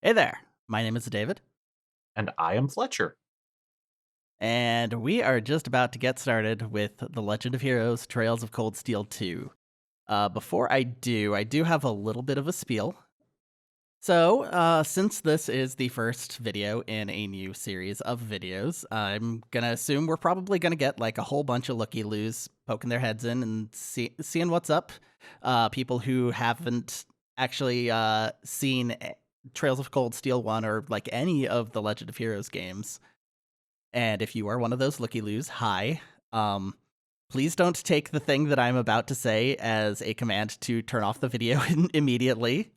Hey there, my name is David, And I am Fletcher. and we are just about to get started with The Legend of Heroes Trails of Cold Steel 2. Before I do have a little bit of a spiel. So, since this is the first video in a new series of videos, I'm gonna assume we're probably gonna get like a whole bunch of looky-loos poking their heads in and seeing what's up. People who haven't actually seen Trails of Cold Steel 1 or like any of the Legend of Heroes games. And if you are one of those looky-loos, hi. Please don't take the thing that I'm about to say as a command to turn off the video immediately.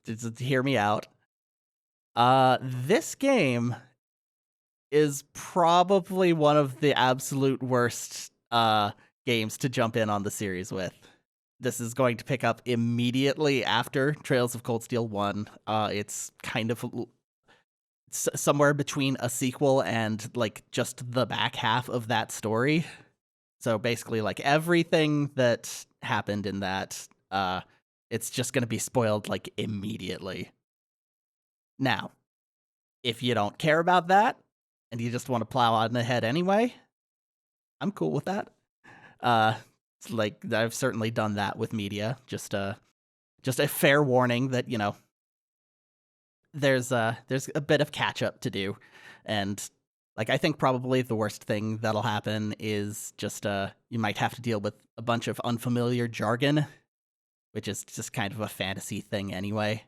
Just hear me out. This game is probably one of the absolute worst games to jump in on the series with. This is going to pick up immediately after Trails of Cold Steel 1. It's kind of somewhere between a sequel and like just the back half of that story. So basically like everything that happened in that, it's just going to be spoiled like immediately. Now, if you don't care about that and you just want to plow on ahead anyway, I'm cool with that. It's like I've certainly done that with media. Just a fair warning that, you know, there's a bit of catch up to do, and like I think probably the worst thing that'll happen is just you might have to deal with a bunch of unfamiliar jargon, which is just kind of a fantasy thing anyway.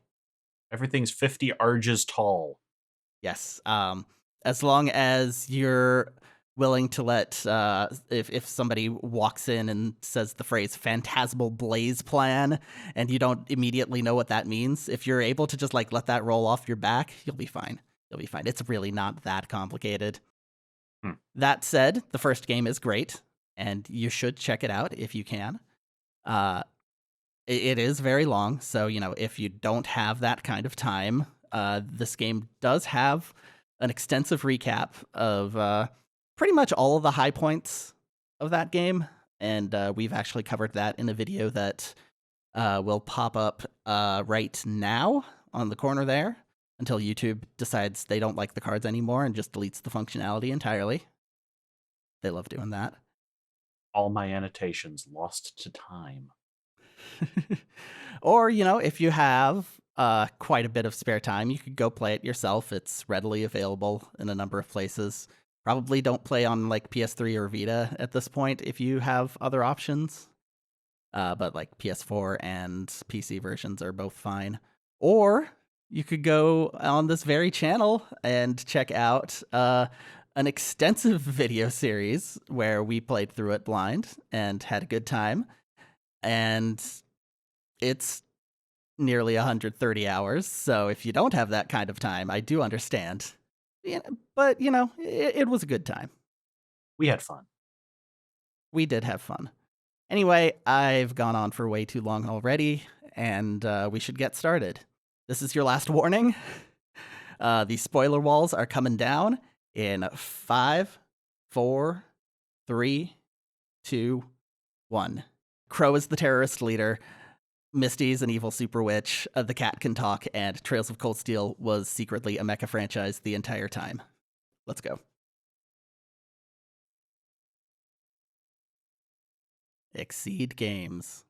Everything's 50 arges tall. Yes, as long as you're willing to let if somebody walks in and says the phrase phantasmal blaze plan and you don't immediately know what that means, if you're able to just like let that roll off your back, you'll be fine. It's really not that complicated. Hmm. That said, the first game is great and you should check it out if you can. It is very long, so you know, if you don't have that kind of time, this game does have an extensive recap of pretty much all of the high points of that game, and we've actually covered that in a video that will pop up right now on the corner there until YouTube decides they don't like the cards anymore and just deletes the functionality entirely. They love doing that. All my annotations lost to time. Or, you know, if you have quite a bit of spare time, you could go play it yourself. It's readily available in a number of places. Probably don't play on like PS3 or Vita at this point if you have other options. But like PS4 and PC versions are both fine. Or you could go on this very channel and check out an extensive video series where we played through it blind and had a good time. And it's nearly 130 hours, so if you don't have that kind of time, I do understand. Yeah, but, you know, it was a good time. We had fun. We did have fun. Anyway, I've gone on for way too long already, and we should get started. This is your last warning. The spoiler walls are coming down in 5, 4, 3, 2, 1. Crow is the terrorist leader. Misty's an evil super witch. The cat can talk, and Trails of Cold Steel was secretly a mecha franchise the entire time. Let's go. Exceed Games.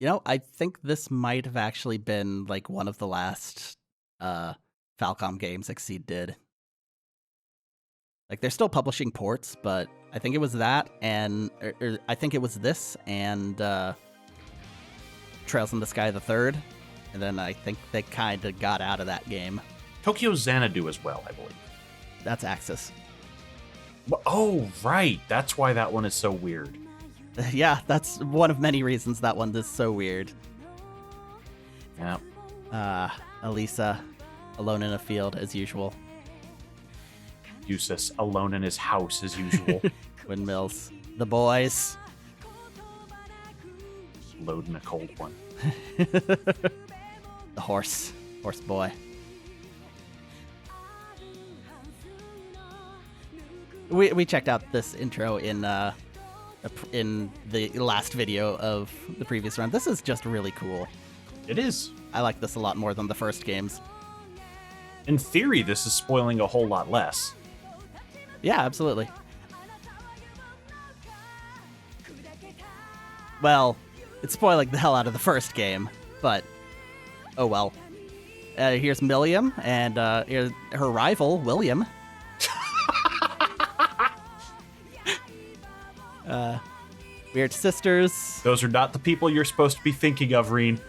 You know, I think this might have actually been like one of the last Falcom games Exceed did. Like they're still publishing ports, but I think it was that, and I think it was this and Trails in the Sky the Third, and then I think they kind of got out of that game. Tokyo Xanadu as well, I believe. That's Axis. Oh, right. That's why that one is so weird. Yeah, that's one of many reasons that one is so weird. Yeah. Elisa, alone in a field as usual. Eustace, alone in his house as usual. Windmills. The boys. Loading a cold one. The horse. Horse boy. We checked out this intro in the last video of the previous run. This is just really cool. It is. I like this a lot more than the first games. In theory, this is spoiling a whole lot less. Yeah, absolutely. Well, it's spoiling the hell out of the first game, but oh well. Here's Milliam, and here's her rival, William. Weird sisters. Those are not the people you're supposed to be thinking of, Rean.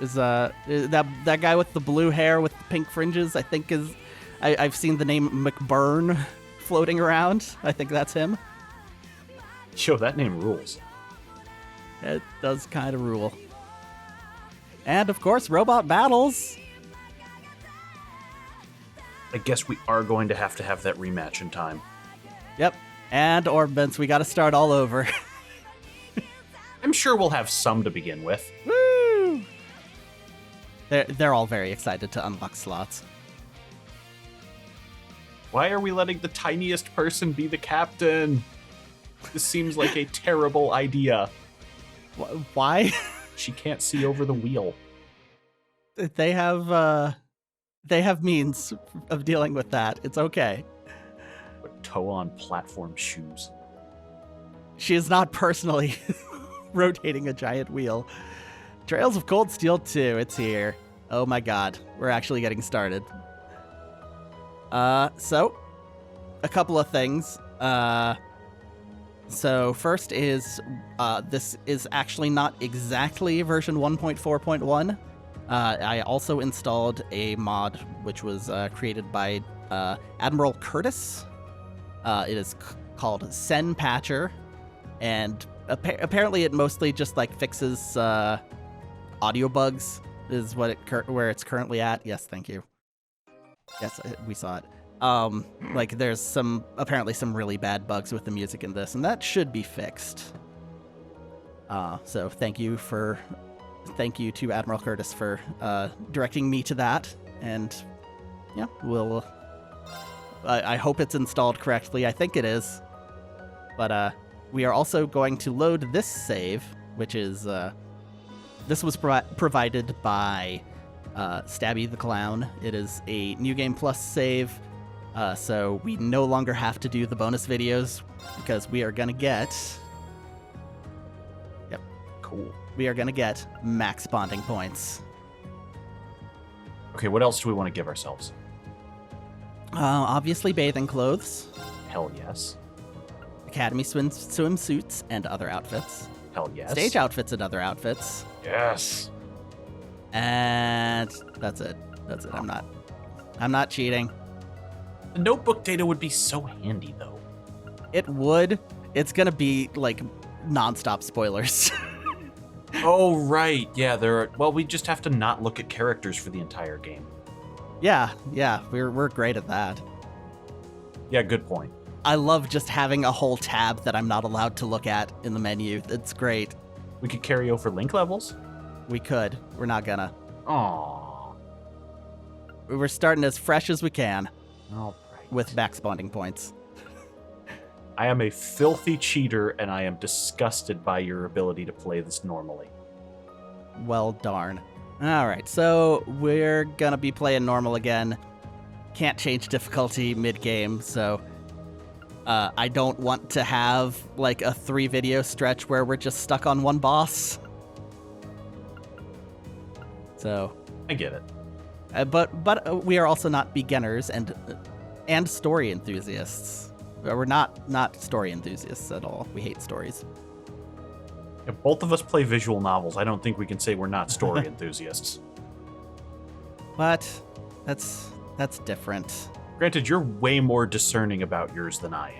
Is that guy with the blue hair with the pink fringes? I think I've seen the name McBurn floating around. I think that's him. Yo, that name rules. It does kind of rule. And of course, robot battles. I guess we are going to have that rematch in time. Yep. And Orbments, we got to start all over. I'm sure we'll have some to begin with. Woo! They're all very excited to unlock slots. Why are we letting the tiniest person be the captain? This seems like a terrible idea. Why? She can't see over the wheel. They have means of dealing with that. It's okay. But toe on platform shoes. She is not personally rotating a giant wheel. Trails of Cold Steel 2, it's here. Oh my god, we're actually getting started. So, a couple of things. So first is, this is actually not exactly version 1.4.1. I also installed a mod which was created by Admiral Curtis. It is called Sen Patcher, and apparently it mostly just like fixes audio bugs. Is what where it's currently at. Yes, thank you. Yes, we saw it. Like there's apparently some really bad bugs with the music in this, and that should be fixed. So thank you to Admiral Curtis for directing me to that, and yeah, I hope it's installed correctly. I think it is, but we are also going to load this save, which is this was provided by Stabby the Clown. It is a New Game Plus save. So we no longer have to do the bonus videos because we are going to get... Yep. Cool. We are going to get max bonding points. Okay, what else do we want to give ourselves? Obviously bathing clothes. Hell yes. Academy swimsuits and other outfits. Hell yes. Stage outfits and other outfits. Yes. And that's it. I'm not cheating. The notebook data would be so handy, though. It would. It's gonna be, like, non-stop spoilers. Oh, right. Yeah, well, we just have to not look at characters for the entire game. Yeah, we're great at that. Yeah, good point. I love just having a whole tab that I'm not allowed to look at in the menu. It's great. We could carry over link levels? We could. We're not gonna. Aww. We're starting as fresh as we can. All right. With max bonding points. I am a filthy cheater, and I am disgusted by your ability to play this normally. Well, darn. Alright, so we're gonna be playing normal again. Can't change difficulty mid-game, so... I don't want to have, like, a 3-video stretch where we're just stuck on one boss. So... I get it. But we are also not beginners and story enthusiasts. We're not story enthusiasts at all. We hate stories. If both of us play visual novels, I don't think we can say we're not story enthusiasts. But that's different. Granted, you're way more discerning about yours than I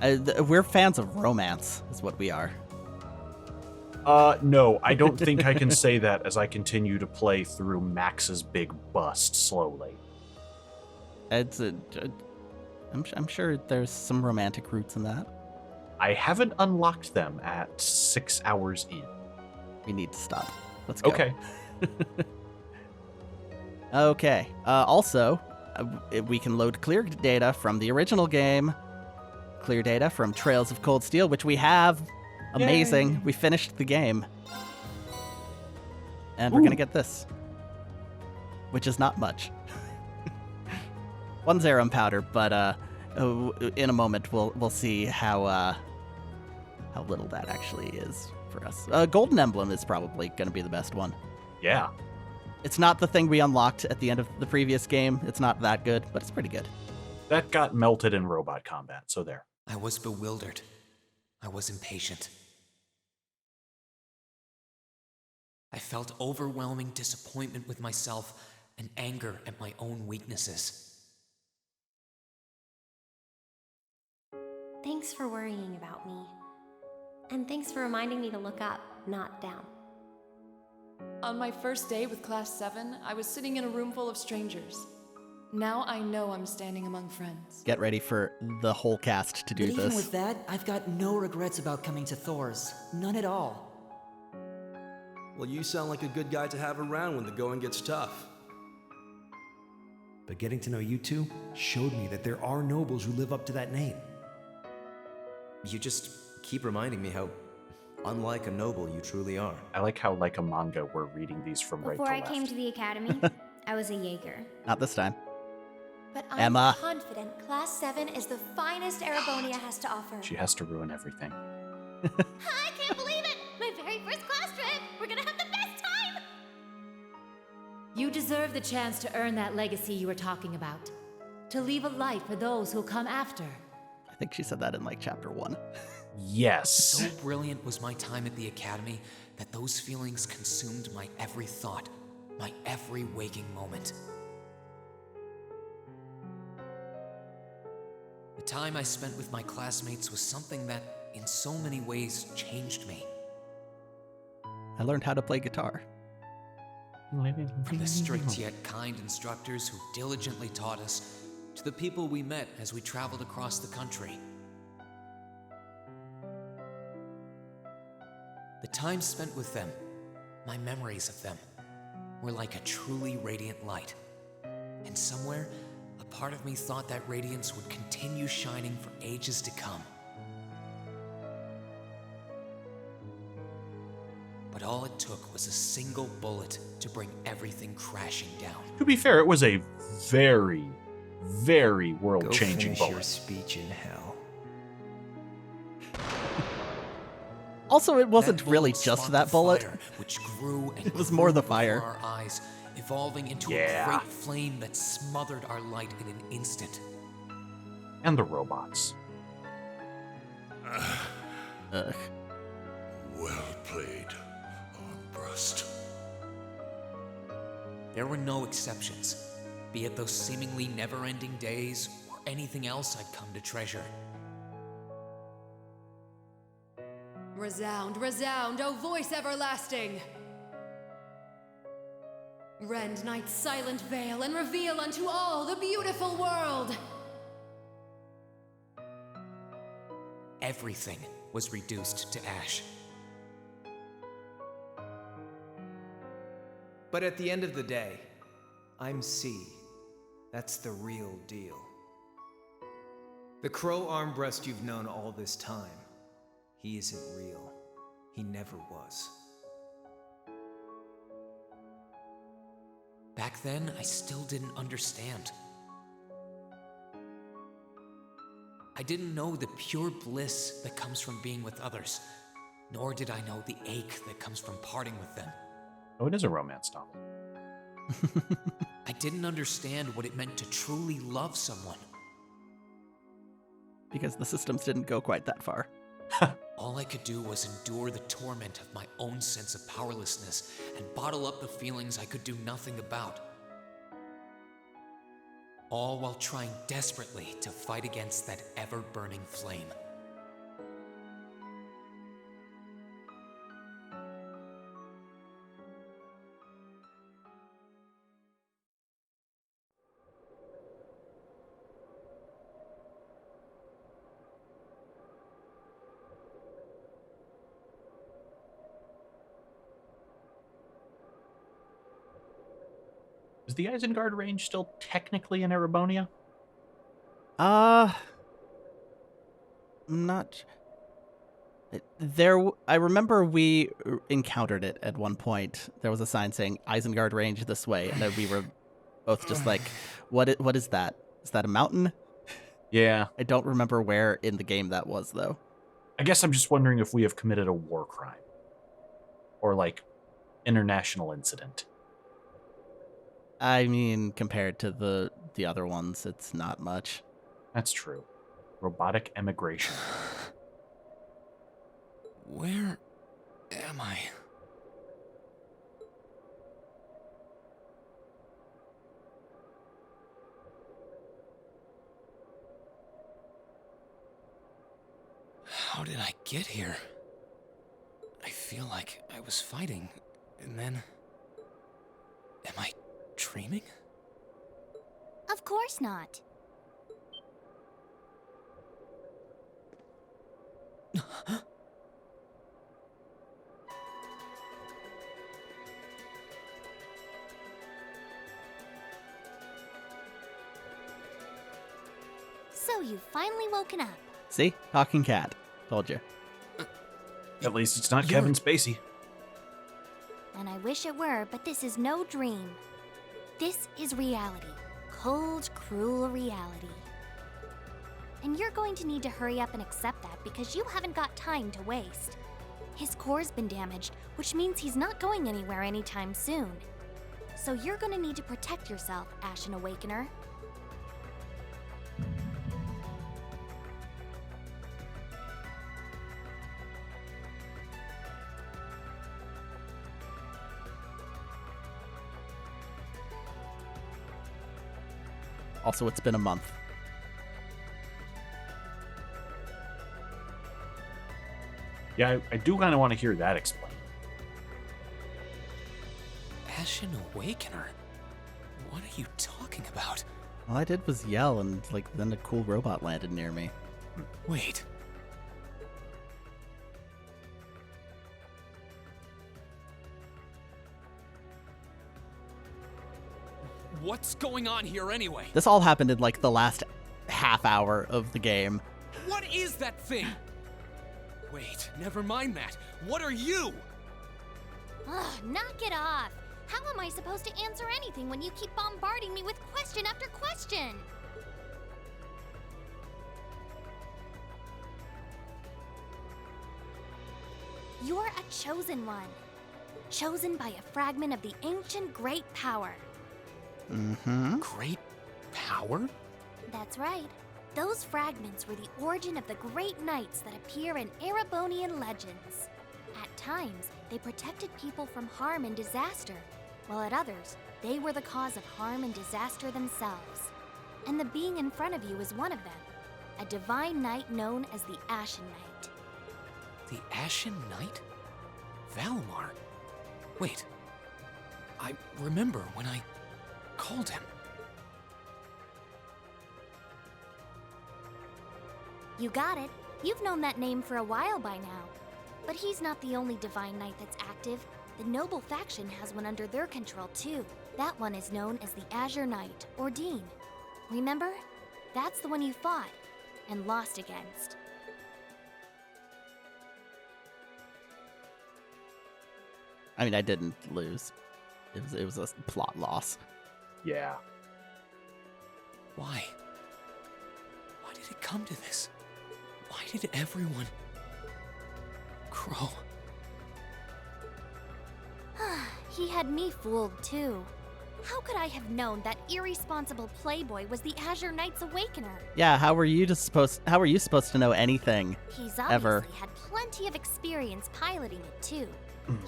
am. We're fans of romance, is what we are. No, I don't think I can say that as I continue to play through Max's big bust slowly. I'm sure there's some romantic roots in that. I haven't unlocked them at 6 hours in. We need to stop. Let's go. Okay. Okay. Also, we can load clear data from the original game. Clear data from Trails of Cold Steel, which we have. Amazing. Yay. We finished the game. And we're going to get this, which is not much. 1 Zerum powder, but in a moment we'll see how little that actually is for us. Golden Emblem is probably going to be the best one. Yeah. It's not the thing we unlocked at the end of the previous game. It's not that good, but it's pretty good. That got melted in robot combat, so there. I was bewildered. I was impatient. I felt overwhelming disappointment with myself and anger at my own weaknesses. Thanks for worrying about me. And thanks for reminding me to look up, not down. On my first day with Class 7, I was sitting in a room full of strangers. Now I know I'm standing among friends. Get ready for the whole cast to do But this. even with that, I've got no regrets about coming to Thor's. None at all. Well, you sound like a good guy to have around when the going gets tough. But getting to know you two showed me that there are nobles who live up to that name. You just keep reminding me how unlike a noble you truly are. I like how, like a manga, we're reading these from right to Before I left. came to the academy, I was a Jaeger. Not this time. But I'm Emma. confident Class 7 is the finest Erebonia has to offer. She has to ruin everything. I can't believe it! My very first class trip! We're gonna have the best time! You deserve the chance to earn that legacy you were talking about. To leave a light for those who'll come after. I think she said that in like chapter 1. Yes. So brilliant was my time at the academy that those feelings consumed my every thought, my every waking moment. The time I spent with my classmates was something that, in so many ways, changed me. I learned how to play guitar. From the strict yet kind instructors who diligently taught us, to the people we met as we traveled across the country. The time spent with them, my memories of them, were like a truly radiant light. And somewhere, a part of me thought that radiance would continue shining for ages to come. But all it took was a single bullet to bring everything crashing down. To be fair, it was a very, very Go world-changing finish your bullet. speech in hell. Also, it wasn't That really bullet just sparked that a bullet. fire, which grew and It was grew more the before fire. our eyes, evolving into Yeah. a great flame that smothered our light in an instant. And the robots. Ugh. Well played, Armbrust. There were no exceptions, be it those seemingly never-ending days or anything else I'd come to treasure. Resound, resound, O voice everlasting! Rend night's silent veil and reveal unto all the beautiful world! Everything was reduced to ash. But at the end of the day, I'm C. That's the real deal. The Crow Armbrust you've known all this time, he isn't real. He never was. Back then, I still didn't understand. I didn't know the pure bliss that comes from being with others, nor did I know the ache that comes from parting with them. Oh, it is a romance novel. I didn't understand what it meant to truly love someone. Because the systems didn't go quite that far. All I could do was endure the torment of my own sense of powerlessness and bottle up the feelings I could do nothing about. All while trying desperately to fight against that ever-burning flame. Is the Eisengard range still technically in Erebonia? Not. I remember we encountered it at one point. There was a sign saying Eisengard range this way, and then we were both just like, what is that? Is that a mountain? Yeah. I don't remember where in the game that was, though. I guess I'm just wondering if we have committed a war crime. Or, like, international incident. I mean, compared to the other ones, it's not much. That's true. Robotic emigration. Where am I? How did I get here? I feel like I was fighting, and then... Am I dreaming? Of course not. So you've finally woken up. See? Talking cat. Told you. At least it's not Kevin Spacey. And I wish it were, but this is no dream. This is reality. Cold, cruel reality. And you're going to need to hurry up and accept that because you haven't got time to waste. His core's been damaged, which means he's not going anywhere anytime soon. So you're going to need to protect yourself, Ashen Awakener. Also, it's been a month. Yeah, I do kind of want to hear that explained. Ashen Awakener? What are you talking about? All I did was yell, and then a cool robot landed near me. Wait. What's going on here anyway? This all happened in the last half hour of the game. What is that thing? Wait, never mind that. What are you? Ugh, knock it off. How am I supposed to answer anything when you keep bombarding me with question after question? You're a chosen one. Chosen by a fragment of the ancient great power. Mm-hmm. Great power? That's right. Those fragments were the origin of the great knights that appear in Erebonian legends. At times, they protected people from harm and disaster, while at others, they were the cause of harm and disaster themselves. And the being in front of you is one of them, a divine knight known as the Ashen Knight. The Ashen Knight? Valimar? Wait. I remember when I called him. You got it. You've known that name for a while by now. But he's not the only divine knight that's active. The noble faction has one under their control too. That one is known as the Azure Knight, or Dean. Remember? That's the one you fought and lost against. I mean, I didn't lose. It was a plot loss. Yeah. Why? Why did it come to this? Why did everyone... Crow? He had me fooled too. How could I have known that irresponsible playboy was the Azure Knight's Awakener? Yeah, how were you supposed to know anything? He's obviously ever had plenty of experience piloting it too.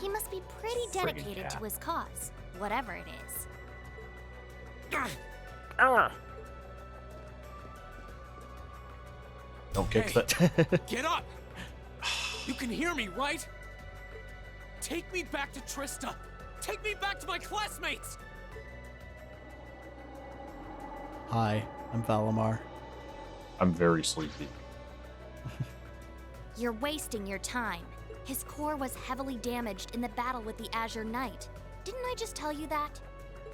He must be pretty dedicated to his cause, whatever it is. Don't kick Hey, that. Get up! You can hear me, right? Take me back to Trista! Take me back to my classmates! Hi, I'm Valimar. I'm very sleepy. You're wasting your time. His core was heavily damaged in the battle with the Azure Knight. Didn't I just tell you that?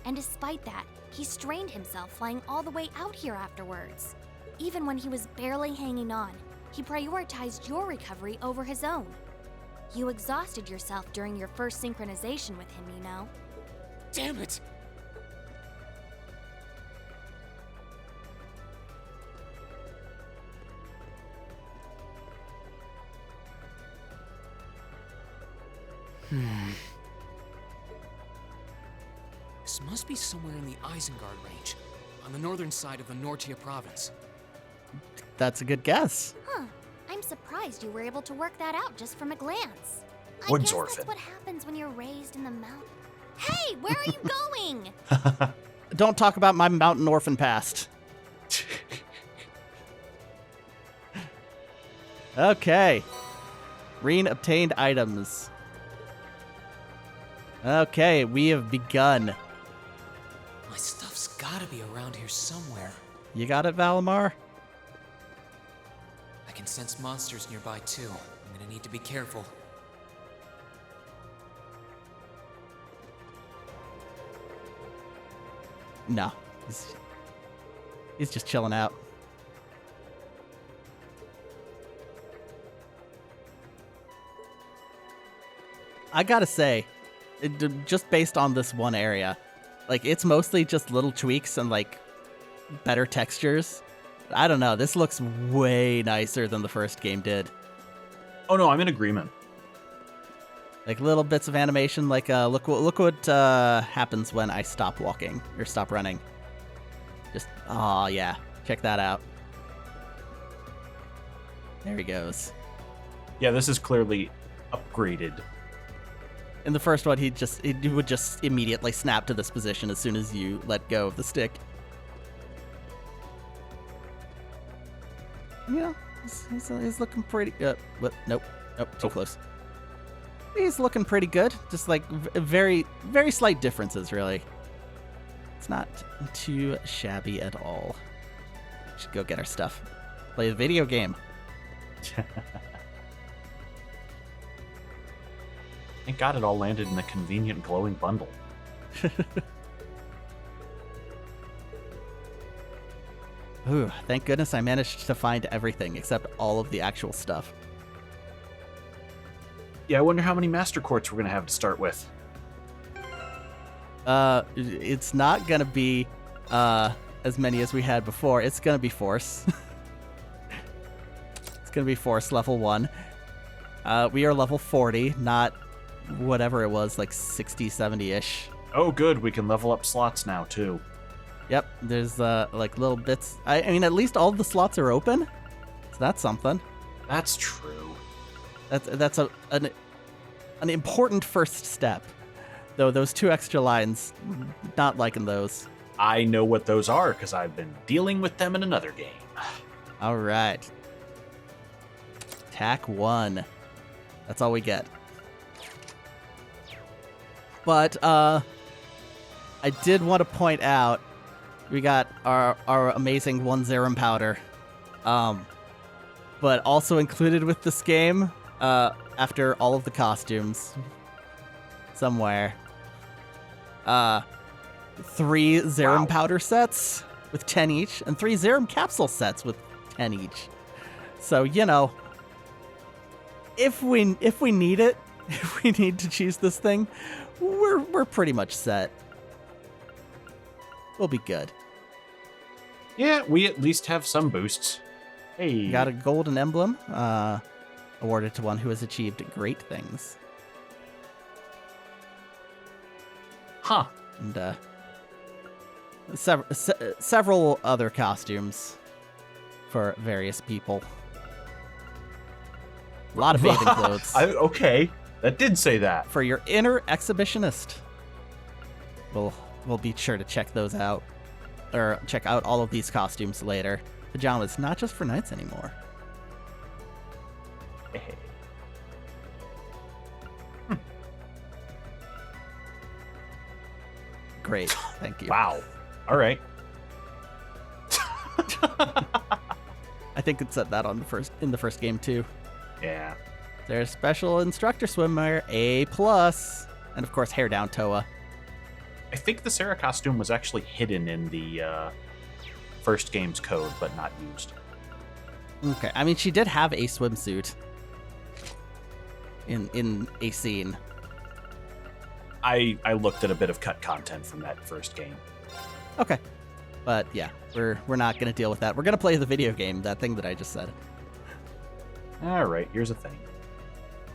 And despite that, he strained himself flying all the way out here afterwards. Even when he was barely hanging on, He prioritized your recovery over his own. You exhausted yourself during your first synchronization with him, you know. Damn it! This must be somewhere in the Eisengard range, on the northern side of the Nortia province. That's a good guess. Huh. I'm surprised you were able to work that out just from a glance. I Woods guess orphan. that's what happens when you're raised in the mountain. Hey, where are you going? Don't talk about my mountain orphan past. Okay. Rean obtained items. Okay, we have begun. My stuff's gotta be around here somewhere. You got it, Valimar? I can sense monsters nearby too. I'm gonna need to be careful. No. He's just chilling out. I gotta say, just based on this one area, like, it's mostly just little tweaks and, like, better textures. I don't know, this looks way nicer than the first game did. Oh no, I'm in agreement. Like, little bits of animation, like, look what happens when I stop walking, or stop running. Just, oh yeah, check that out. There he goes. Yeah, this is clearly upgraded. In the first one, he would just immediately snap to this position as soon as you let go of the stick. Yeah, he's looking pretty. Nope, too close. He's looking pretty good. Just like very, very slight differences, really. It's not too shabby at all. Should go get our stuff. Play the video game. Thank God it all landed in a convenient glowing bundle. Ooh, thank goodness I managed to find everything except all of the actual stuff. Yeah, I wonder how many Master Quartz we're going to have to start with. It's not going to be as many as we had before. It's going to be Force. It's going to be Force level 1. We are level 40, not whatever it was, like 60, 70-ish. Oh, good. We can level up slots now, too. Yep, there's like little bits. I mean, at least all of the slots are open, so that's something. That's true. That's an important first step. Though those 2 extra lines, not liking those. I know what those are because I've been dealing with them in another game. All right. Attack 1. That's all we get. But I did want to point out we got our amazing 1 Zerum powder. But also included with this game, after all of the costumes, somewhere, 3 Zerum powder sets with 10 each, and 3 Zerum capsule sets with 10 each. So, you know, if we need it, if we need to choose this thing, we're pretty much set. We'll be good. Yeah, we at least have some boosts. Hey. Got a golden emblem, awarded to one who has achieved great things. Huh. And several other costumes for various people. A lot of bathing clothes. Okay, that did say that. For your inner exhibitionist. We'll be sure to check those out. Or check out all of these costumes later. Pajamas, not just for nights anymore. Hey. Great, thank you. Wow. All right. I think it said that in the first game too. Yeah. There's special instructor swimwear, A+, and of course hair down Toa. I think the Sarah costume was actually hidden in the first game's code, but not used. Okay, I mean, she did have a swimsuit in a scene. I looked at a bit of cut content from that first game. Okay, but yeah, we're not gonna deal with that. We're gonna play the video game, that thing that I just said. All right, here's a thing.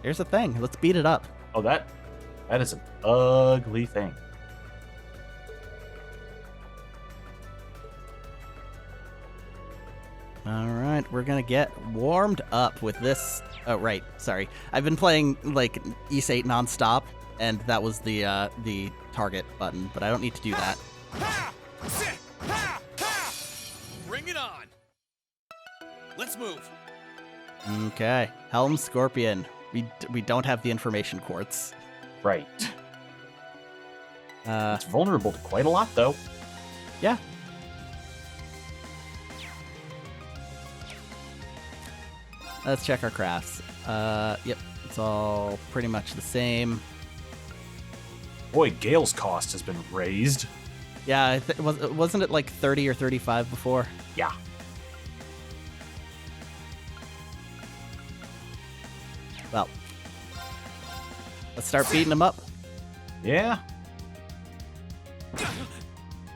Here's the thing. Let's beat it up. Oh, that is an ugly thing. All right, we're gonna get warmed up with this. Oh, right. Sorry, I've been playing like Ys 8 nonstop, and that was the target button, but I don't need to do that. Bring it on. Let's move. Okay, Helm Scorpion. We don't have the information quartz. Right. It's vulnerable to quite a lot, though. Yeah. Let's check our crafts. Yep, it's all pretty much the same. Boy, Gale's cost has been raised. Yeah, wasn't it like 30 or 35 before? Yeah. Well, let's start beating them up. Yeah.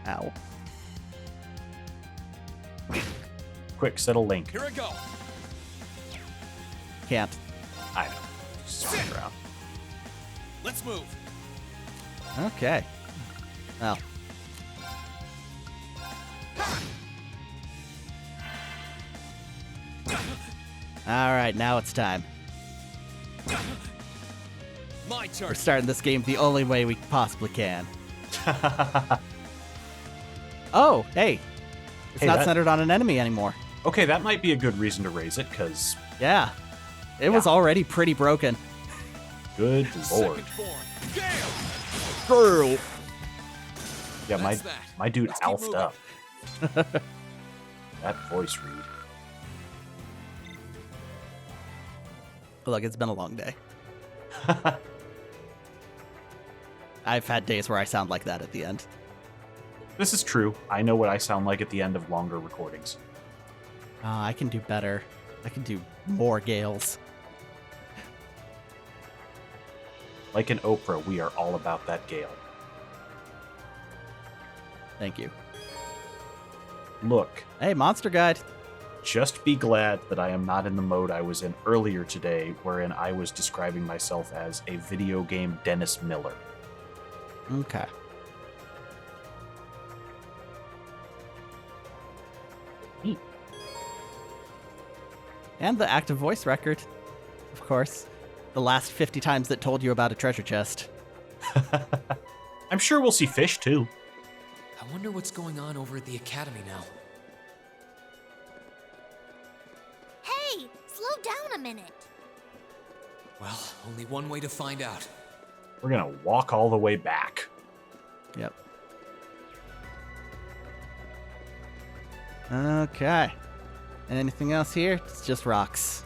Ow. Quick, settle Link. Here I go. Can't. I know. Spin around. Let's move. Okay. Well. All right, now it's time. My turn. We're starting this game the only way we possibly can. Oh, hey. It's not centered on an enemy anymore. Okay, that might be a good reason to raise it, because... Yeah. It was already pretty broken. Good lord. Girl. Yeah, my dude alphed up. That voice read. Look, it's been a long day. I've had days where I sound like that at the end. This is true. I know what I sound like at the end of longer recordings. I can do better. I can do more Gales. Like in Oprah, we are all about that Gale. Thank you. Look. Hey, Monster Guide. Just be glad that I am not in the mode I was in earlier today, wherein I was describing myself as a video game Dennis Miller. Okay. Neat. And the active voice record, of course. The last 50 times that told you about a treasure chest. I'm sure we'll see fish, too. I wonder what's going on over at the academy now. Hey, slow down a minute. Well, only one way to find out. We're gonna walk all the way back. Yep. Okay. Anything else here? It's just rocks.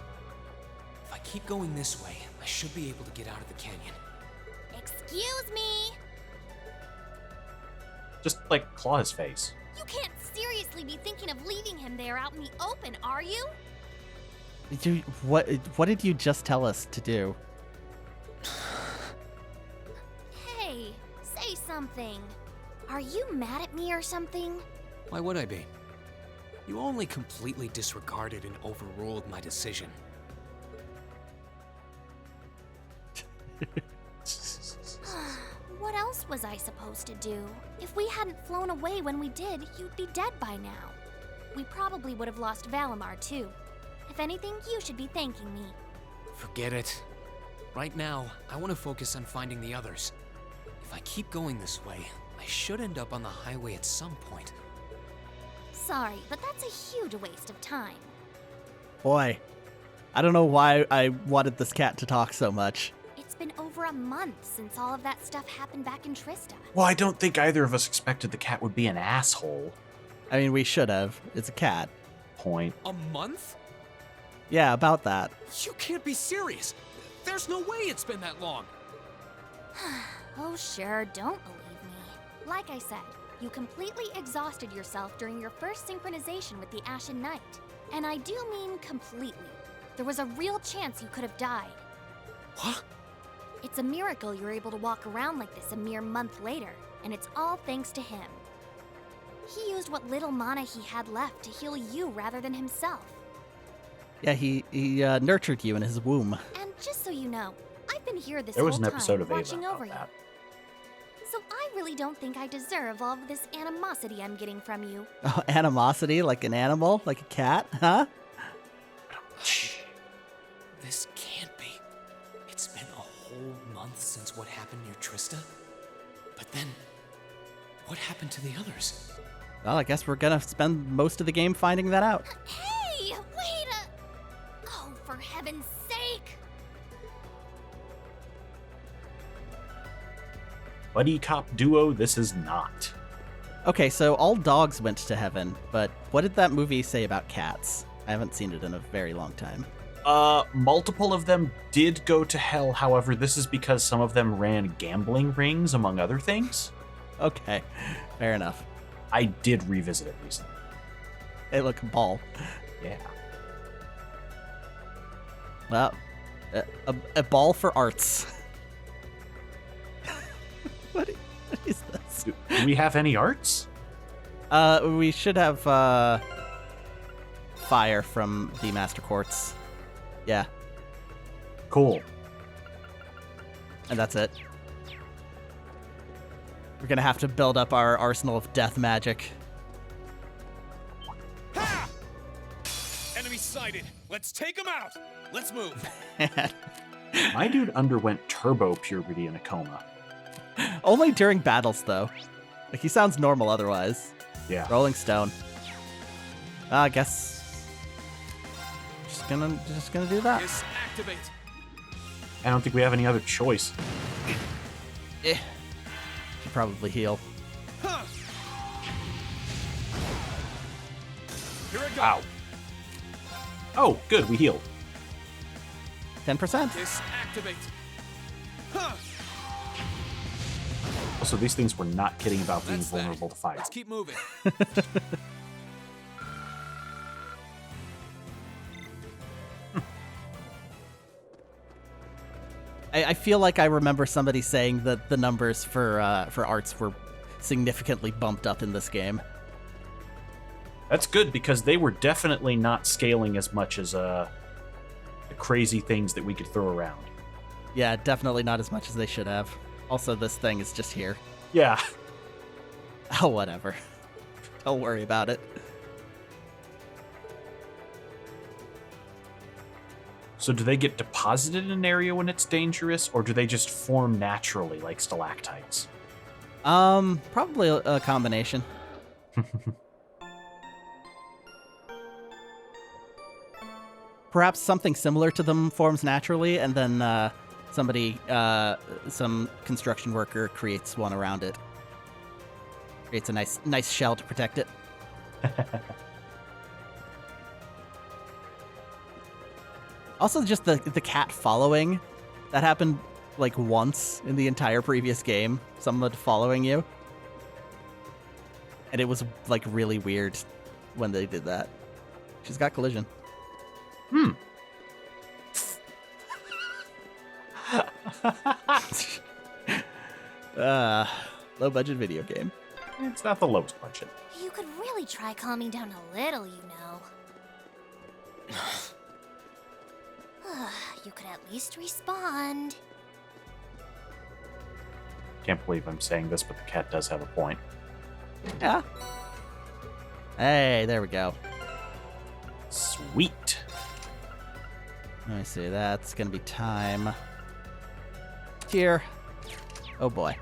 If I keep going this way, I should be able to get out of the canyon. Excuse me. Just, like, claw his face. You can't seriously be thinking of leaving him there out in the open, are you? What did you just tell us to do? Hey, say something. Are you mad at me or something? Why would I be? You only completely disregarded and overruled my decision. What else was I supposed to do? If we hadn't flown away when we did, you'd be dead by now. We probably would have lost Valimar too. If anything, you should be thanking me. Forget it. Right now, I want to focus on finding the others. If I keep going this way, I should end up on the highway at some point. Sorry, but that's a huge waste of time. Boy, I don't know why I wanted this cat to talk so much. It's been over a month since all of that stuff happened back in Trista. Well, I don't think either of us expected the cat would be an asshole. I mean, we should have. It's a cat. Point. A month? Yeah, about that. You can't be serious. There's no way it's been that long. Oh, sure, don't believe me. Like I said, you completely exhausted yourself during your first synchronization with the Ashen Knight. And I do mean completely. There was a real chance you could have died. What? It's a miracle you're able to walk around like this a mere month later, and it's all thanks to him. He used what little mana he had left to heal you rather than himself. Yeah, he nurtured you in his womb. And just so you know, I've been here this There was whole an episode time of Ava watching about over you. that. So I really don't think I deserve all of this animosity I'm getting from you. Oh, animosity? Like an animal? Like a cat? Huh? This can't be. It's been a whole month since what happened near Trista. But then, what happened to the others? Well, I guess we're gonna spend most of the game finding that out. Hey, wait Oh, for heaven's sake! Buddy cop duo, this is not. Okay, so all dogs went to heaven, but what did that movie say about cats? I haven't seen it in a very long time. Multiple of them did go to hell. However, this is because some of them ran gambling rings, among other things. Okay, fair enough. I did revisit it recently. Hey, look, ball. Yeah. Well, a ball for arts. What is this? Do we have any arts? We should have fire from the Master Quartz. Yeah. Cool. And that's it. We're gonna have to build up our arsenal of death magic. Ha! Enemy sighted. Let's take him out. Let's move. My dude underwent turbo puberty in a coma. Only during battles, though. Like, he sounds normal otherwise. Yeah. Rolling Stone. I guess... Just gonna do that. Activate. I don't think we have any other choice. Should probably heal. Huh. Here I go. Ow. Oh, good, we healed. 10%. Activate. Huh. Also, these things were not kidding about being That's vulnerable to fire. Let's keep moving. I feel like I remember somebody saying that the numbers for arts were significantly bumped up in this game. That's good, because they were definitely not scaling as much as the crazy things that we could throw around. Yeah, definitely not as much as they should have. Also, this thing is just here. Yeah. Oh, whatever. Don't worry about it. So do they get deposited in an area when it's dangerous, or do they just form naturally like stalactites? Probably a combination. Perhaps something similar to them forms naturally, and then some construction worker creates one around it. Creates a nice shell to protect it. Also, just the cat following, that happened like once in the entire previous game. Someone following you. And it was like really weird when they did that. She's got collision. Low budget video game. It's not the lowest budget. You could really try calming down a little, you know. You could at least respond. Can't believe I'm saying this, but the cat does have a point. Yeah. Hey, there we go. Sweet. Let me see. That's going to be time. Here. Oh, boy.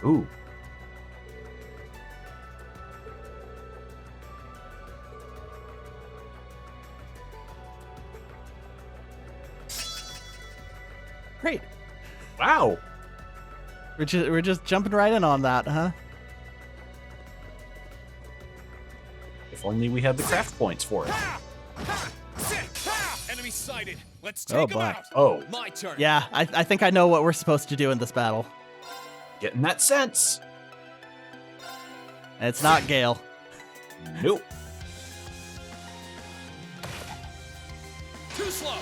Ooh. Great. Wow. We're just jumping right in on that, huh? If only we had the craft points for it. Enemy sighted. Let's take Oh, him boy. out. Oh. My turn. Yeah, I think I know what we're supposed to do in this battle. Getting that sense. And it's not Gale. Nope. Too slow.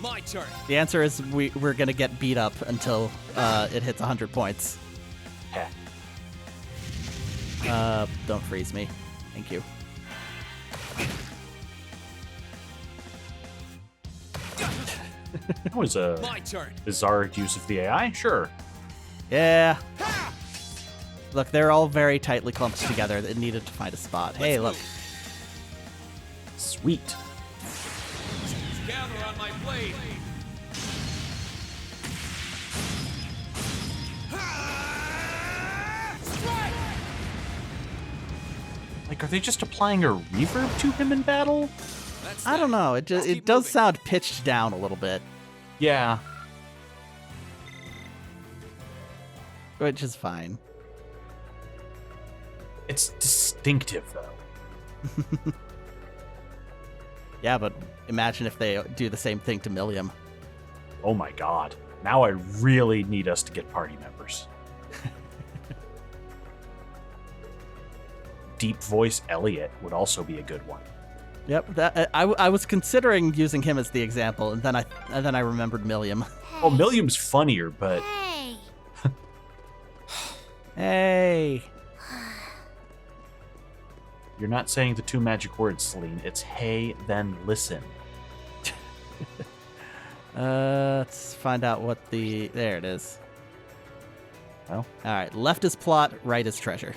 My turn. The answer is we're going to get beat up until it hits 100 points. Don't freeze me. Thank you. That was a bizarre use of the AI. Sure. Yeah. Look, they're all very tightly clumped together. It needed to find a spot. Hey, look. Sweet. Gather on my blade. Like, are they just applying a reverb to him in battle? I don't know. It does sound pitched down a little bit. Yeah. Which is fine. It's distinctive, though. Yeah, but imagine if they do the same thing to Milliam. Oh my god. Now I really need us to get party members. Deep voice Elliot would also be a good one. Yep, I was considering using him as the example, and then I remembered Milliam. Well, Milliam's funnier, but Hey. Hey. you're not saying the two magic words, Celine. It's hey, then listen. Let's find out what there it is. Well, all right. Left is plot, right is treasure.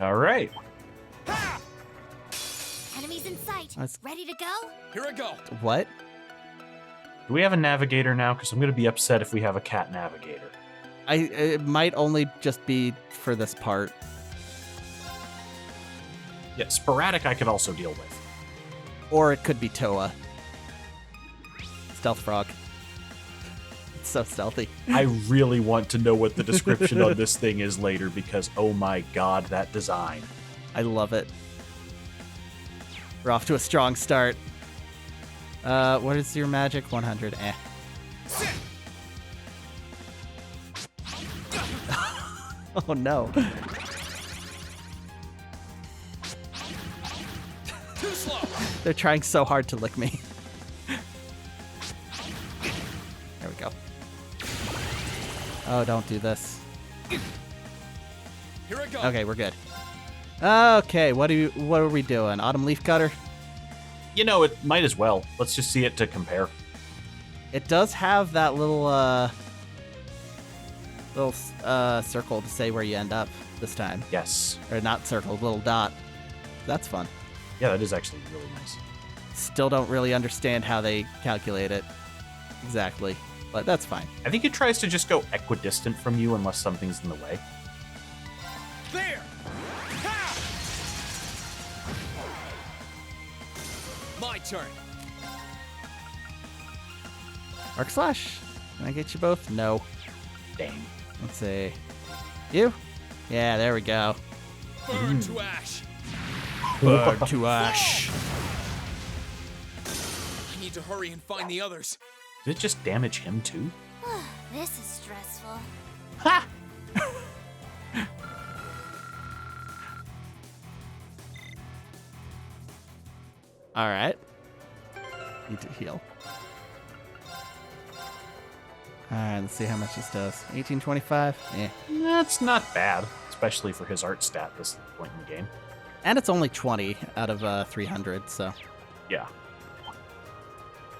All right. Enemies in sight. Ready to go? Here I go. What? Do we have a navigator now? Because I'm going to be upset if we have a cat navigator. It might only just be for this part. Yeah, sporadic I could also deal with. Or it could be Toa. Stealth frog. It's so stealthy. I really want to know what the description on this thing is later because, oh my god, that design. I love it. We're off to a strong start. What is your magic? 100. Eh. Oh no. Too slow. They're trying so hard to lick me. There we go. Oh, don't do this. Here I go. Okay, we're good. Okay, what are we doing? Autumn leaf cutter? You know, it might as well. Let's just see it to compare. It does have that little circle to say where you end up this time. Yes. Or not circle, little dot. That's fun. Yeah, that is actually really nice. Still don't really understand how they calculate it exactly, but that's fine. I think it tries to just go equidistant from you unless something's in the way. There. Ha! My turn. Arc slash. Can I get you both? No. Dang. Let's see. You? Yeah, there we go. Burn to ash. Burn to ash. I need to hurry and find the others. Did it just damage him too? This is stressful. Ha! All right. Need to heal. All right, let's see how much this does. 1825? Yeah. That's not bad, especially for his art stat this point in the game. And it's only 20 out of 300, so yeah.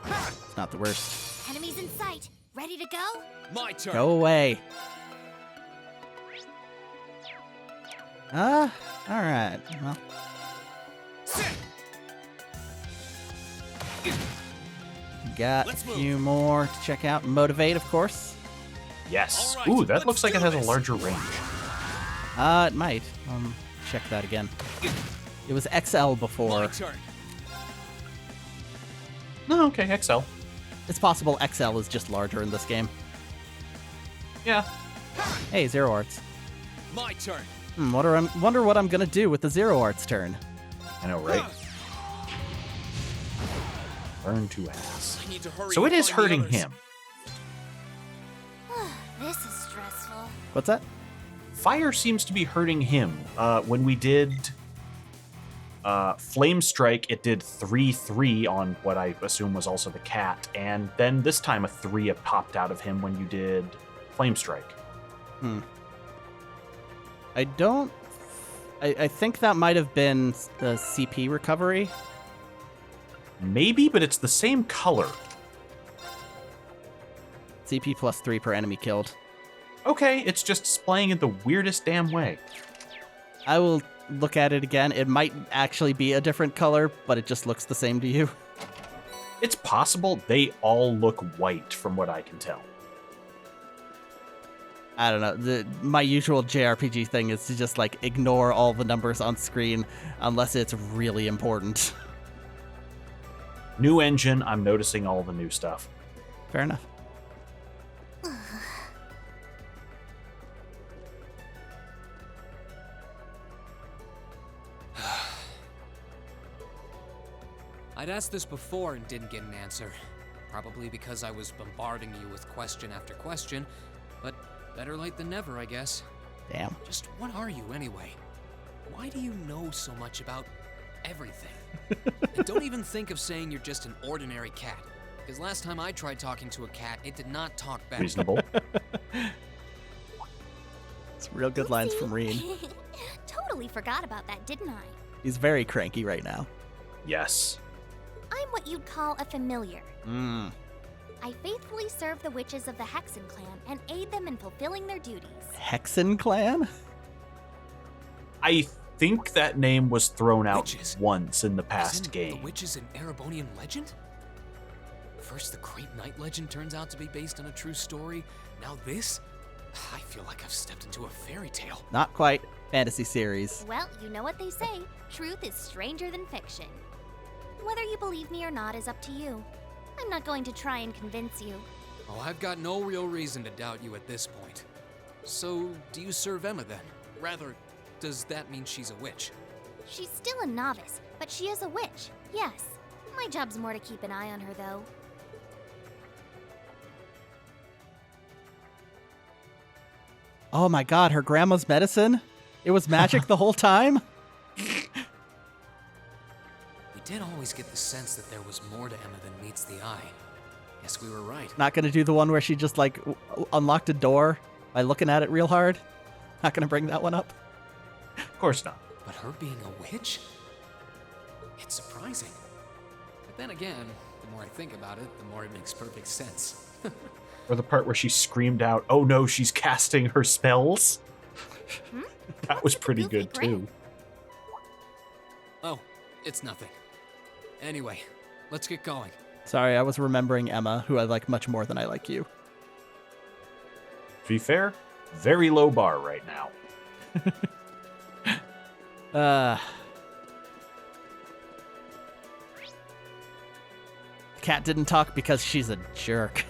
It's not the worst. Enemies in sight. Ready to go? My turn. Go away. All right. Well. Got a few more to check out. Motivate, of course. Yes. Right, ooh, that looks like it has a larger range. It might. Check that again. It was XL before. My turn. No, okay, XL. It's possible XL is just larger in this game. Yeah. Hey, Zero Arts. My turn. Wonder what I'm gonna do with the Zero Arts turn. I know, right? Burn to ass. I need to hurry. So it and is find the hurting others. him. This is stressful. What's that? Fire seems to be hurting him. When we did Flame Strike, it did 3-3 on what I assume was also the cat, and then this time a 3 popped out of him when you did Flame Strike. I think that might have been the CP recovery. Maybe, but it's the same color. CP plus 3 per enemy killed. Okay, it's just displaying it the weirdest damn way. I will look at it again. It might actually be a different color, but it just looks the same to you. It's possible. They all look white from what I can tell. I don't know. My usual JRPG thing is to just like ignore all the numbers on screen unless it's really important. New engine, I'm noticing all the new stuff. Fair enough. I'd asked this before and didn't get an answer. Probably because I was bombarding you with question after question, but better late than never, I guess. Damn. Just what are you anyway? Why do you know so much about everything? And don't even think of saying you're just an ordinary cat, because last time I tried talking to a cat, it did not talk back. Reasonable. It's real good lines from Rean. Totally forgot about that, didn't I? He's very cranky right now. Yes. I'm what you'd call a familiar. Mm. I faithfully serve the witches of the Hexen clan and aid them in fulfilling their duties. Hexen clan? I think that name was thrown out Witches? once in the past Isn't game. the witches an Erebonian legend? First, the Great Night legend turns out to be based on a true story. Now this? I feel like I've stepped into a fairy tale. Not quite. Fantasy series. Well, you know what they say. Truth is stranger than fiction. Whether you believe me or not is up to you. I'm not going to try and convince you. Oh, I've got no real reason to doubt you at this point. So, do you serve Emma then? Rather, does that mean she's a witch? She's still a novice, but she is a witch, yes. My job's more to keep an eye on her, though. Oh my god, her grandma's medicine? It was magic the whole time? We did always get the sense that there was more to Emma than meets the eye. Guess we were right. Not gonna do the one where she just like unlocked a door by looking at it real hard? Not gonna bring that one up? Of course not. But her being a witch? It's surprising. But then again, the more I think about it, the more it makes perfect sense. Or the part where she screamed out, "Oh no, she's casting her spells." That was pretty good too. Oh, it's nothing. Anyway, let's get going. Sorry, I was remembering Emma, who I like much more than I like you. To be fair, very low bar right now. Cat didn't talk because she's a jerk.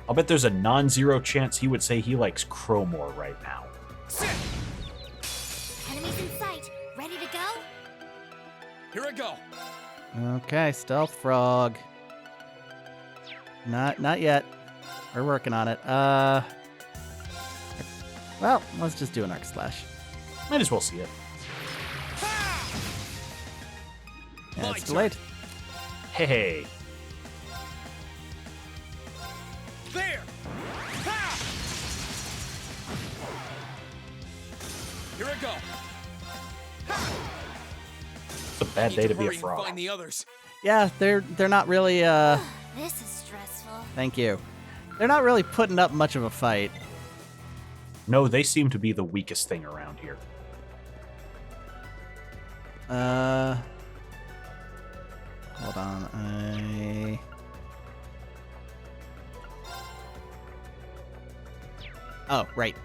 I'll bet there's a non-zero chance he would say he likes Crowmore right now. Enemies in sight. Ready to go? Here I go. Okay, stealth frog. Not yet. We're working on it. Well, let's just do an arc slash. Might as well see it. Yeah, it's delayed. Hey. There! Ha! Here I go. It's a bad day to be a frog. Find the others. Yeah, they're not really This is stressful. thank you. They're not really putting up much of a fight. No, they seem to be the weakest thing around here. Hold on. Oh, right.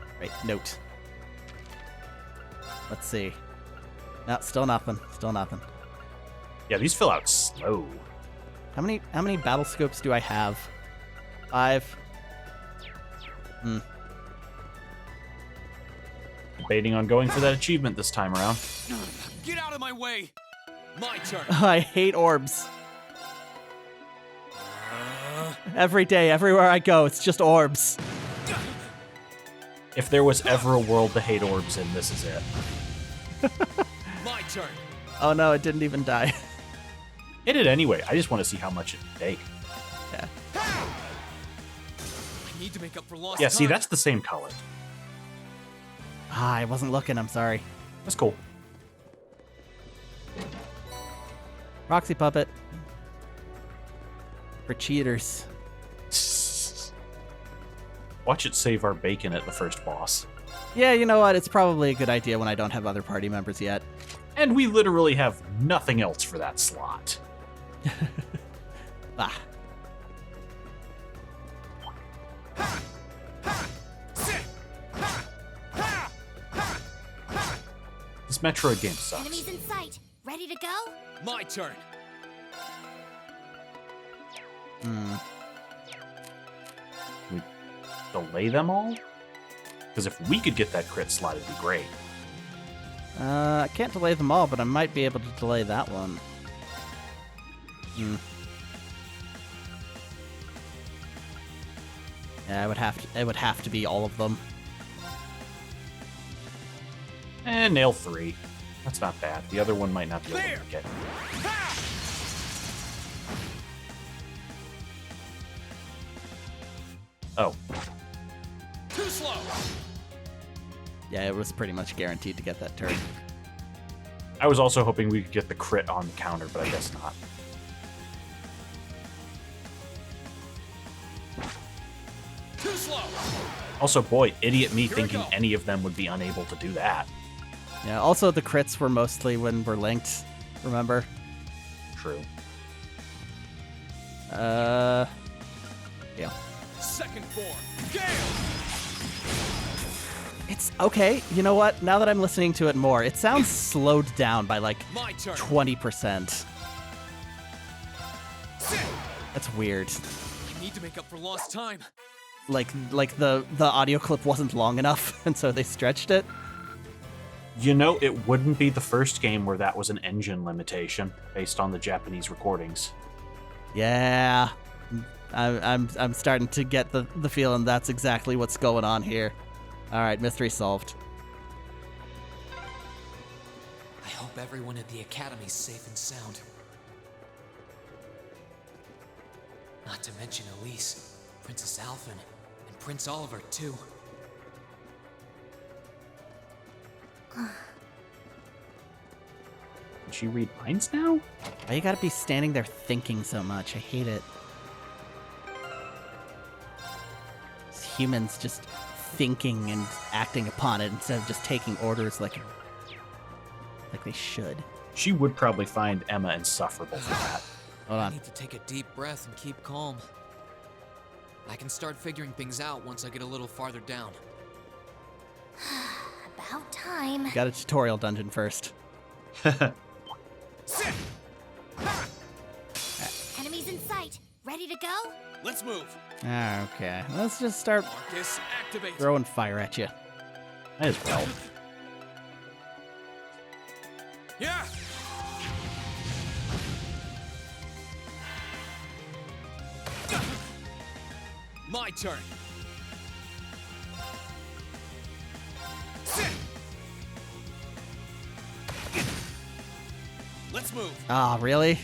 Note. Let's see. No, still nothing. Yeah, these fill out slow. How many battle scopes do I have? 5. Debating on going for that achievement this time around. Get out of my way. My turn. I hate orbs. Every day, everywhere I go, it's just orbs. If there was ever a world to hate orbs in, this is it. My turn. Oh no, it didn't even die. Hit it anyway. I just want to see how much it would take. Yeah. I need to make up for lost Yeah, time. see, that's the same color. Ah, I wasn't looking, I'm sorry. That's cool. Proxy puppet. For cheaters. Watch it save our bacon at the first boss. Yeah, you know what? It's probably a good idea when I don't have other party members yet. And we literally have nothing else for that slot. Ah. This Metroid game sucks. Enemies in sight. Ready to go? My turn. We delay them all? Because if we could get that crit slot, it'd be great. I can't delay them all, but I might be able to delay that one. Yeah, it would have to be all of them. And nail 3. That's not bad. The other one might not be able to get. Oh. Too slow. Yeah, it was pretty much guaranteed to get that turn. I was also hoping we could get the crit on the counter, but I guess not. Too slow. Also, boy, idiot me thinking any of them would be unable to do that. Yeah, also the crits were mostly when we're linked, remember? True. Yeah. Second form. Gale. It's okay. You know what? Now that I'm listening to it more, it sounds slowed down by like My turn. 20%. That's weird. I need to make up for lost time. Like the audio clip wasn't long enough, and so they stretched it. You know, it wouldn't be the first game where that was an engine limitation based on the Japanese recordings. Yeah, I'm starting to get the feeling that's exactly what's going on here. All right, mystery solved. I hope everyone at the Academy's safe and sound. Not to mention Elise, Princess Alphen, and Prince Oliver, too. Can she read minds now? Why you gotta be standing there thinking so much? I hate it. It's humans just thinking and acting upon it instead of just taking orders like they should. She would probably find Emma insufferable for that. Hold I on. need to take a deep breath and keep calm. I can start figuring things out once I get a little farther down. About time. Got a tutorial dungeon first. Enemies in sight. Ready to go? Let's move. Okay, let's just start Marcus, activate. throwing fire at you. Might as well. Yeah. My turn. Let's move. Ah, really?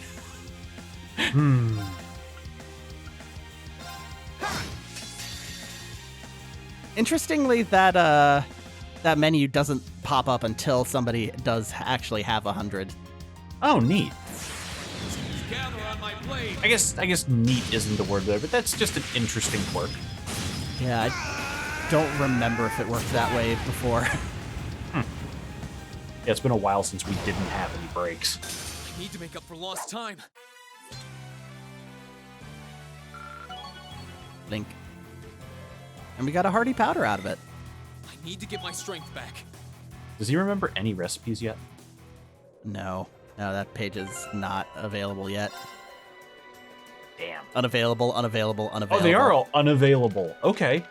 Interestingly, that menu doesn't pop up until somebody does actually have 100. Oh, neat. Gather on my blade. I guess neat isn't the word there, but that's just an interesting quirk. Yeah, I don't remember if it worked that way before. Yeah, it's been a while since we didn't have any breaks. I need to make up for lost time. Link. And we got a hearty powder out of it. I need to get my strength back. Does he remember any recipes yet? No, that page is not available yet. Damn. Unavailable. Oh, they are all unavailable. Okay.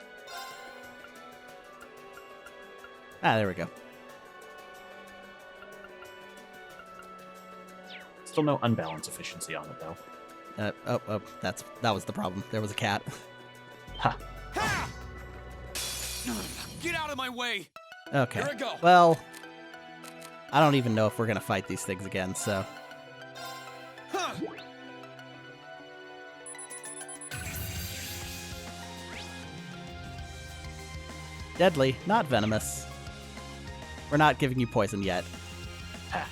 Ah, there we go. Still no unbalance efficiency on it, though. that was the problem. There was a cat. Ha. Get out of my way! Okay. Here I go. Well, I don't even know if we're gonna fight these things again, so. Huh. Deadly, not venomous. We're not giving you poison yet. Ha.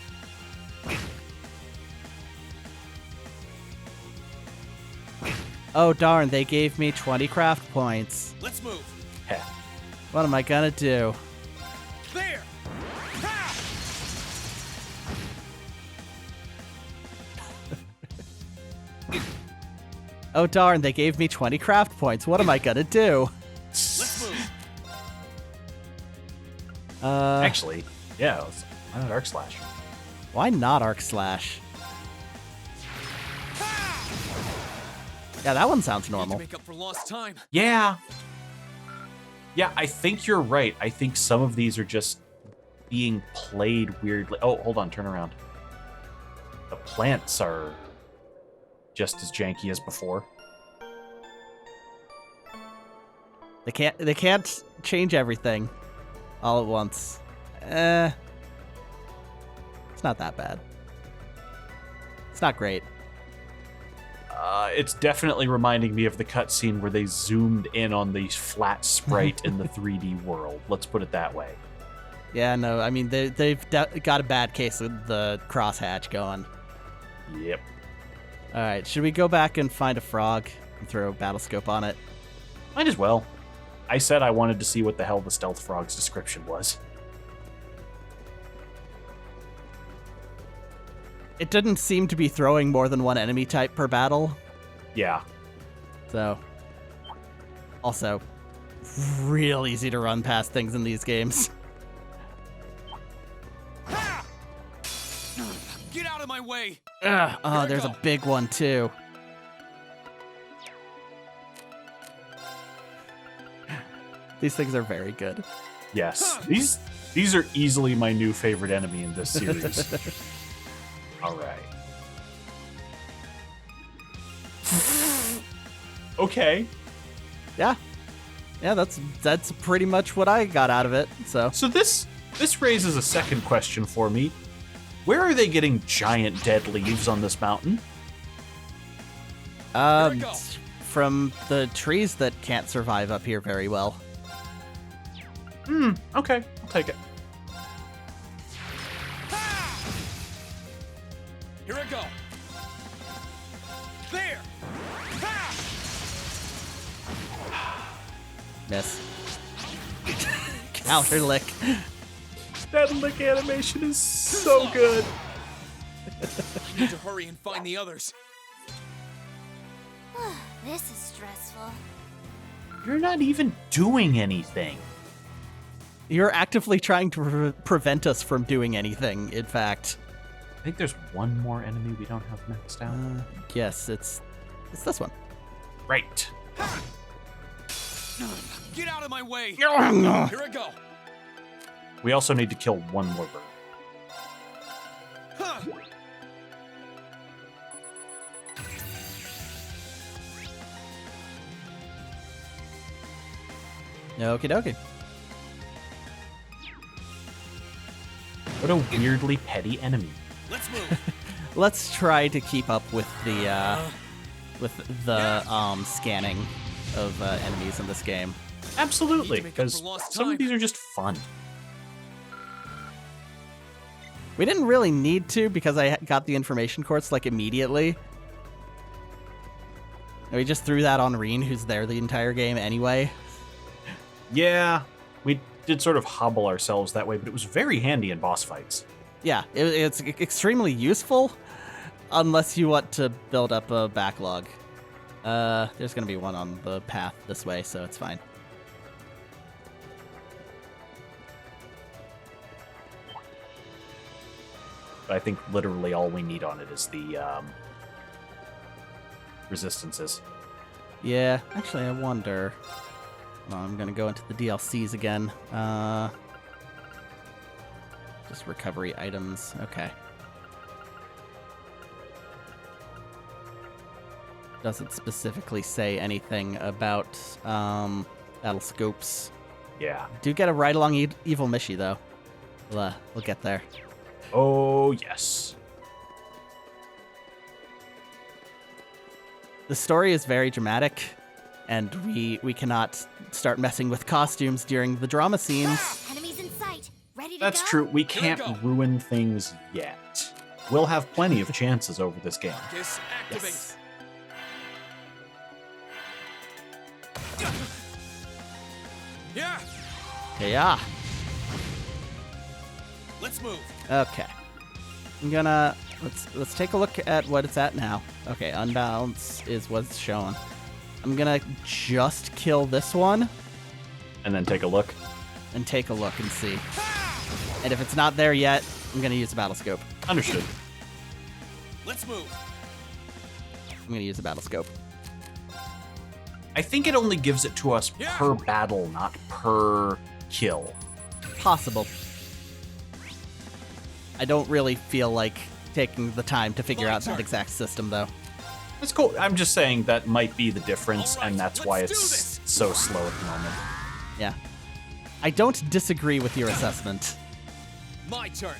Oh darn, they gave me 20 craft points. Let's move. Ha. What am I gonna do? There! Ha! Oh darn, they gave me 20 craft points. What am I gonna do? Let's move. Actually, yeah, why not Arc Slash? Why not Arc Slash? Yeah, that one sounds normal. Make up for lost time. Yeah. Yeah, I think you're right. I think some of these are just being played weirdly. Oh, hold on, turn around. The plants are just as janky as before. They can't change everything all at once. It's not that bad. It's not great. It's definitely reminding me of the cutscene where they zoomed in on the flat sprite in the 3D world. Let's put it that way. Yeah, no, I mean, they've got a bad case of the crosshatch going. Yep. All right, should we go back and find a frog and throw a battle scope on it? Might as well. I said I wanted to see what the hell the stealth frog's description was. It didn't seem to be throwing more than one enemy type per battle. Yeah. So, also, real easy to run past things in these games. Get out of my way! Oh, there's a big one too. These things are very good. Yes. These are easily my new favorite enemy in this series. All right. Okay. Yeah, that's pretty much what I got out of it. So this raises a second question for me. Where are they getting giant dead leaves on this mountain? From the trees that can't survive up here very well. Okay, I'll take it. Here I go. There. Miss. Counter lick. That lick animation is so good. You need to hurry and find the others. This is stressful. You're not even doing anything. You're actively trying to prevent us from doing anything, in fact. I think there's one more enemy we don't have maxed out. Yes, it's this one. Right. Get out of my way! Here I go. We also need to kill one more bird. Okie dokie. What a weirdly petty enemy. Let's move. Let's try to keep up with the scanning of enemies in this game. Absolutely, because some of these are just fun. We didn't really need to because I got the information quartz like immediately. And we just threw that on Rean, who's there the entire game anyway. Yeah, we did sort of hobble ourselves that way, but it was very handy in boss fights. Yeah, it's extremely useful unless you want to build up a backlog. There's going to be one on the path this way, so it's fine. But I think literally all we need on it is the resistances. Yeah, actually, I wonder. Well, I'm going to go into the DLCs again. Just recovery items. Okay. doesn't specifically say anything about battle scopes. Yeah. Do get a ride along Evil Mishi though. We'll get there. Oh yes. The story is very dramatic, and we cannot start messing with costumes during the drama scenes. Enemies in sight. Ready to That's go? true. We can't ruin things yet. We'll have plenty of chances over this game. Disactivate. Yeah. Yeah. Let's move. Okay. I'm gonna let's take a look at what it's at now. Okay, unbalance is what's shown. I'm gonna just kill this one And then take a look. and take a look and see. And if it's not there yet, I'm gonna use a battle scope. Understood. Let's move. I'm gonna use a battle scope. I think it only gives it to us per battle, not per kill. Possible. I don't really feel like taking the time to figure out that exact system though. That's cool. I'm just saying that might be the difference, and that's why it's so slow at the moment. Yeah. I don't disagree with your assessment. My turn.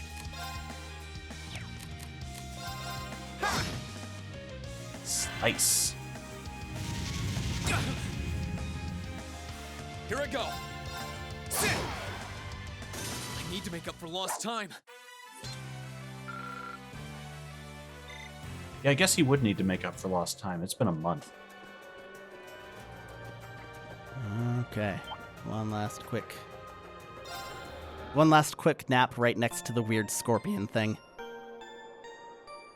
Slice. Here I go. Sit. I need to make up for lost time. Yeah, I guess he would need to make up for lost time. It's been a month. Okay. One last quick nap right next to the weird scorpion thing.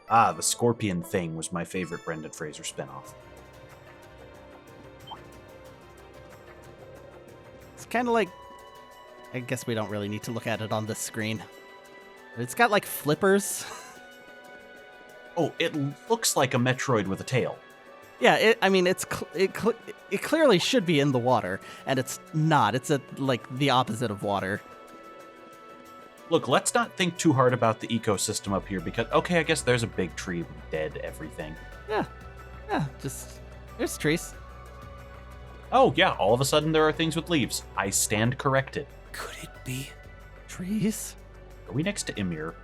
Ah, the Scorpion Thing was my favorite Brendan Fraser spinoff. It's kind of like... I guess we don't really need to look at it on this screen. But it's got, like, flippers. Oh, it looks like a Metroid with a tail. Yeah, it clearly should be in the water, and it's not. It's the opposite of water. Look, let's not think too hard about the ecosystem up here, because, okay, I guess there's a big tree with dead everything. Yeah, just... There's trees. Oh, yeah, all of a sudden there are things with leaves. I stand corrected. Could it be? Trees? Are we next to Ymir?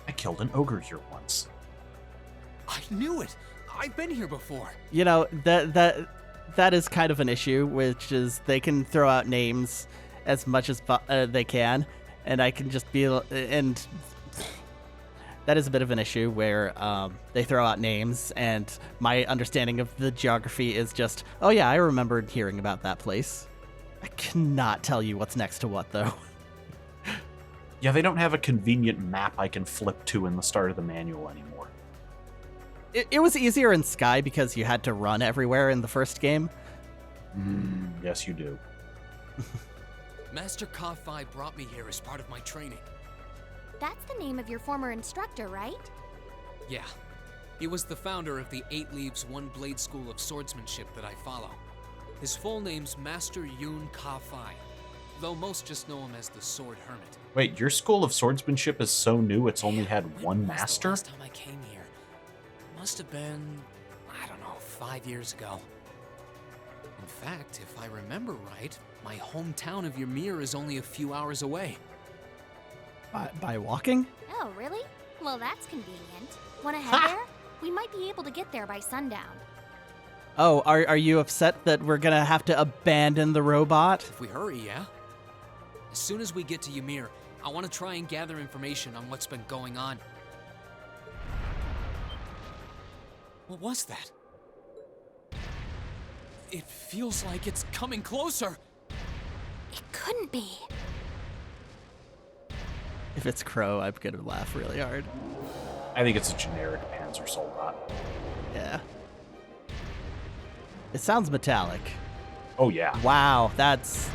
I killed an ogre here once. I knew it. I've been here before. You know, that is kind of an issue, which is they can throw out names as much as they can, and I can just be... And that is a bit of an issue where they throw out names, and my understanding of the geography is just, oh yeah, I remembered hearing about that place. I cannot tell you what's next to what, though. Yeah, they don't have a convenient map I can flip to in the start of the manual anymore. It was easier in Sky because you had to run everywhere in the first game. Yes, you do. Master Ka-Fi brought me here as part of my training. That's the name of your former instructor, right? Yeah. He was the founder of the 8 Leaves, 1 Blade School of Swordsmanship that I follow. His full name's Master Yun Ka-Fi, though most just know him as the Sword Hermit. Wait, your school of swordsmanship is so new it's only had one master? The last time I came here, must have been, I don't know, 5 years ago. In fact, if I remember right, my hometown of Ymir is only a few hours away. By walking? Oh, really? Well, that's convenient. Wanna head there? We might be able to get there by sundown. Oh, are you upset that we're gonna have to abandon the robot? If we hurry, yeah. As soon as we get to Ymir, I want to try and gather information on what's been going on. What was that? It feels like it's coming closer. It couldn't be. If it's Crow, I'm gonna laugh really hard. I think it's a generic Panzer Soldat. Yeah. It sounds metallic. Oh, yeah. Wow, that's...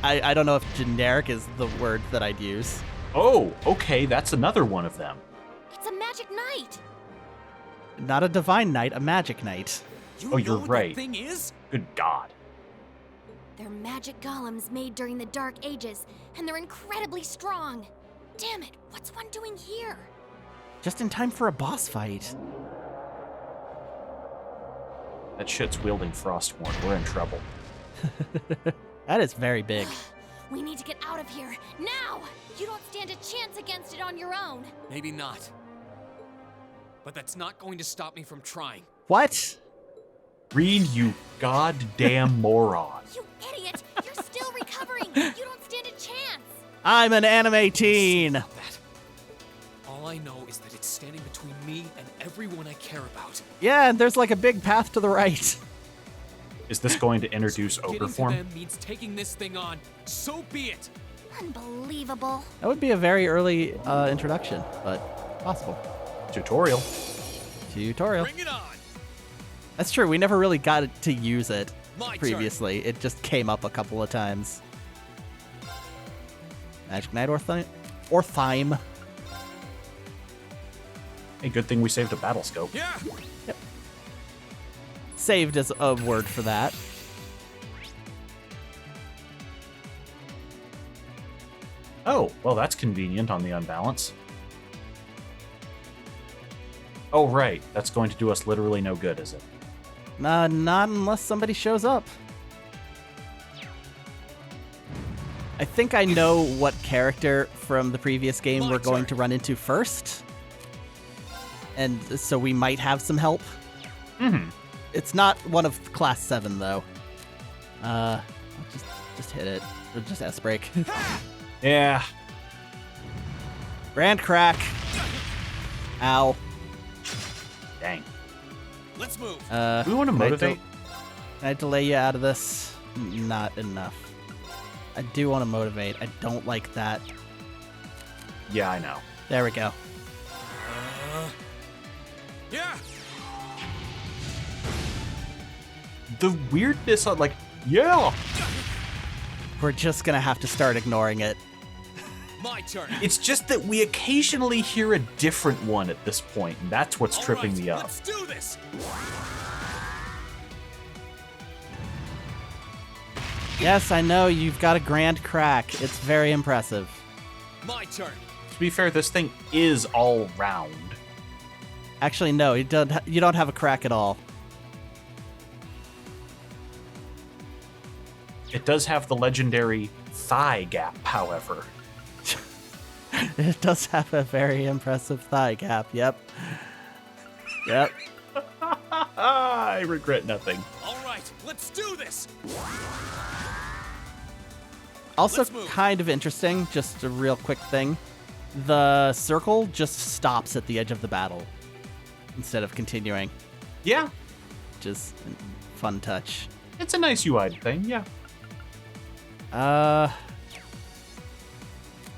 I don't know if generic is the word that I'd use. Oh, okay, that's another one of them. It's a magic knight. Not a divine knight, a magic knight. You Oh, you're know what right. that thing is? Good God. They're magic golems made during the Dark Ages, and they're incredibly strong. Damn it, what's one doing here? Just in time for a boss fight. That shit's wielding Frostmourne. We're in trouble. That is very big. We need to get out of here, now! You don't stand a chance against it on your own. Maybe not. But that's not going to stop me from trying. What? Rean, you goddamn moron. You idiot! You're still recovering! You don't stand a chance! I'm an anime teen! Stop that. All I know is that it's standing between me and everyone I care about. Yeah, and there's like a big path to the right. Is this going to introduce So ogre getting to form? them means taking this thing on. So be it. Unbelievable. That would be a very early introduction, but possible. Tutorial. Tutorial. Bring it on. That's true, we never really got to use it My previously. It just came up a couple of times. Magic Knight Ortheim. Hey, good thing we saved a battle scope. Yeah. Yep. Saved is a word for that. Oh, well, that's convenient on the unbalance. Oh, right. That's going to do us literally no good, is it? Not unless somebody shows up. I think I know what character from the previous game we're going to run into first. And so we might have some help. Mm-hmm. It's not one of Class 7, though. Just hit it. Or just S-break. Yeah. Grand crack. Ow. Dang. Let's move. We want to motivate. Can I delay you out of this? Not enough. I do want to motivate. I don't like that. Yeah, I know. There we go. Yeah. The weirdness on, like, yeah. We're just gonna have to start ignoring it. My turn. It's just that we occasionally hear a different one at this point, and that's what's tripping me up. Let's do this. Yes, I know, you've got a grand crack. It's very impressive. My turn. To be fair, this thing is all round. Actually, no, you don't have a crack at all. It does have the legendary thigh gap, however. It does have a very impressive thigh gap, yep. Yep. I regret nothing. All right, let's do this. Also kind of interesting, just a real quick thing. The circle just stops at the edge of the battle instead of continuing. Yeah. Which is a fun touch. It's a nice UI thing, yeah. So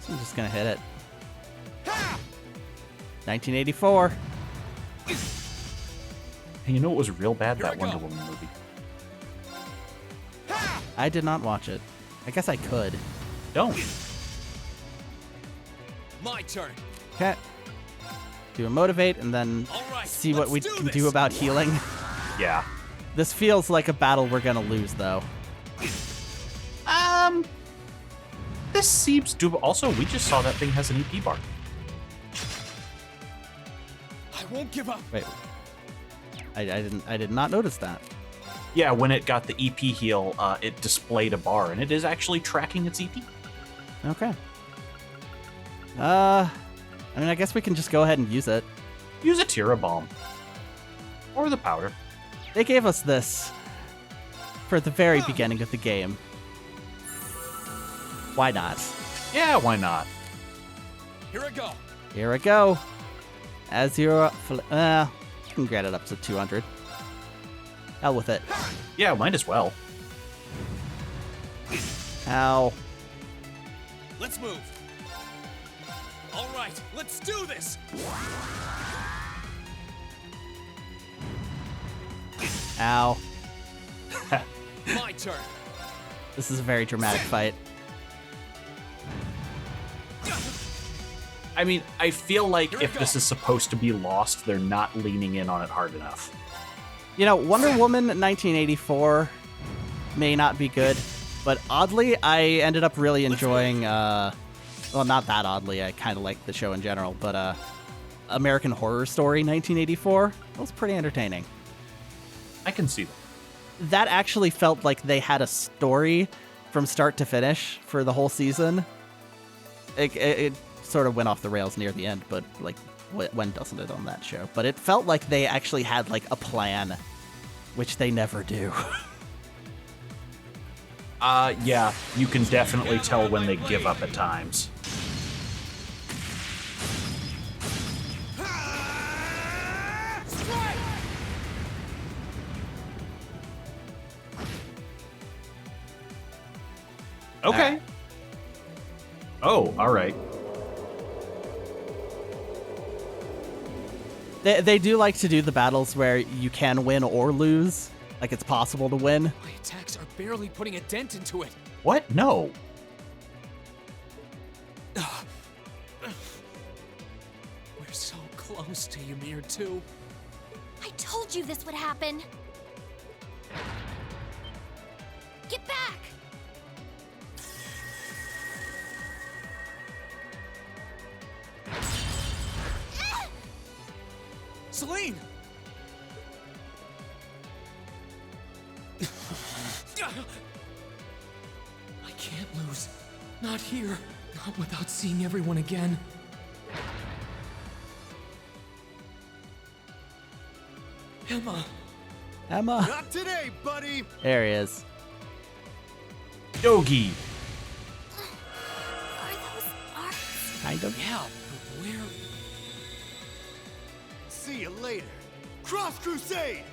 I'm just gonna hit it. 1984. And you know what was real bad? That Wonder Woman movie. I did not watch it. I guess I could. Don't. My turn. Okay. Do a motivate and then see what we can do about healing. Yeah. This feels like a battle we're gonna lose, though. This seems doable. Also, we just saw that thing has an EP bar. I won't give up. Wait. I did not notice that. Yeah, when it got the EP heal, it displayed a bar, and it is actually tracking its EP. Okay. I mean, I guess we can just go ahead and use it. Use a Tira Bomb. Or the powder. They gave us this for the very beginning of the game. Why not? Yeah, why not? Here I go. Here I go. As you're... you can get it up to 200. Hell with it. Yeah, might as well. Ow. Let's move. All right, let's do this. Ow. My turn. This is a very dramatic fight. I mean, I feel like if this is supposed to be lost, they're not leaning in on it hard enough. You know, Wonder Woman 1984 may not be good, but oddly, I ended up really enjoying, well, not that oddly, I kind of like the show in general, but American Horror Story 1984, that was pretty entertaining. I can see that. That actually felt like they had a story from start to finish for the whole season. It sort of went off the rails near the end, but like, when doesn't it on that show? But it felt like they actually had like a plan, which they never do. Yeah, you can definitely tell when they give up at times. Okay. Oh, all right. They do like to do the battles where you can win or lose. Like, it's possible to win. My attacks are barely putting a dent into it. What? No. We're so close to Ymir, too. I told you this would happen. Get back! Celine! I can't lose. Not here. Not without seeing everyone again. Emma. Emma. Not today, buddy. There he is. Yogi. Are those arcs? Kind of. Yeah, but where? See you later. Cross Crusade!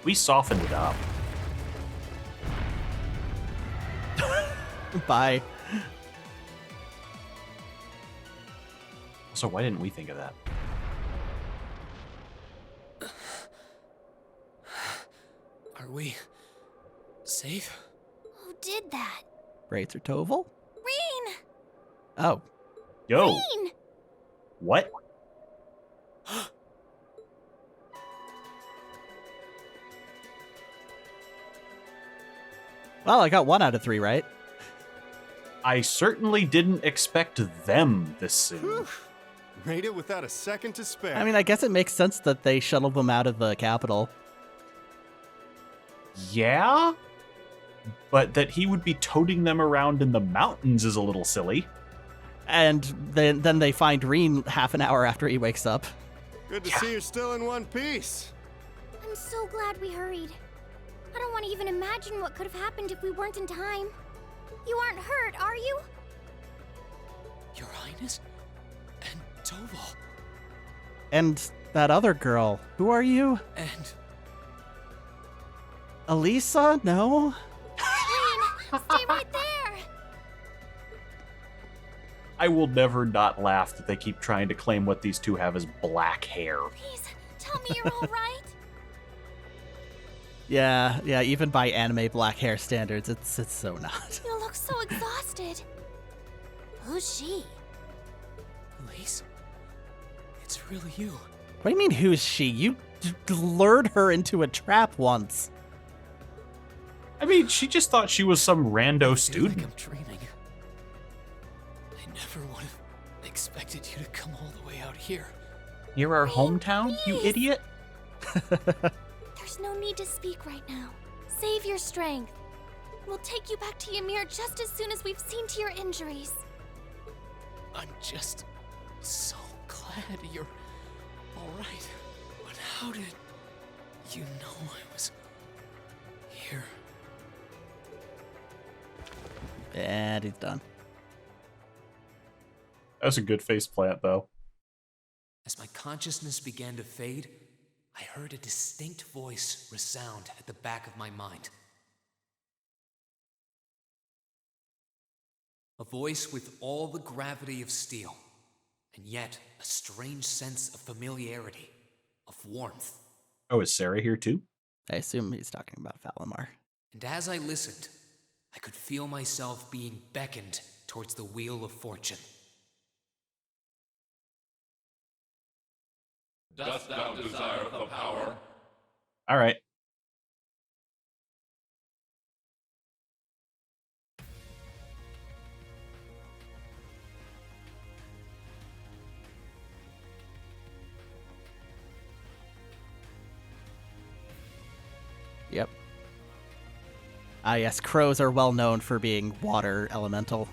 We softened it up. Bye. So why didn't we think of that? Are we safe? Who did that? Braither Toval? Rean! Oh. Yo. Rean! What? Well, I got 1 out of 3 right. I certainly didn't expect them this soon. Made it without a second to spare. I mean, I guess it makes sense that they shuttled them out of the capital. Yeah? But that he would be toting them around in the mountains is a little silly. And then they find Rean half an hour after he wakes up. Good to see you're still in one piece. I'm so glad we hurried. I don't want to even imagine what could have happened if we weren't in time. You aren't hurt, are you? Your Highness? And Toval. And that other girl. Who are you? And... Elisa? No? Rean, stay right there! I will never not laugh that they keep trying to claim what these two have as black hair. Please, tell me you're all right. Yeah, even by anime black hair standards, it's so not. You look so exhausted. Who's she? Elise? It's really you. What do you mean, who's she? You lured her into a trap once. I mean, she just thought she was some rando I feel like student. I'm dreaming. I never would have expected you to come all the way out here. Near our hometown, you idiot? There's no need to speak right now. Save your strength. We'll take you back to Ymir just as soon as we've seen to your injuries. I'm just so glad you're all right. But how did you know I was here? And he's done. That's a good face plant, though. As my consciousness began to fade, I heard a distinct voice resound at the back of my mind. A voice with all the gravity of steel, and yet a strange sense of familiarity, of warmth. Oh, is Sarah here too? I assume he's talking about Valimar. And as I listened, I could feel myself being beckoned towards the wheel of fortune. Dost thou desire the power? All right. Yep. Ah, yes, crows are well known for being water elemental.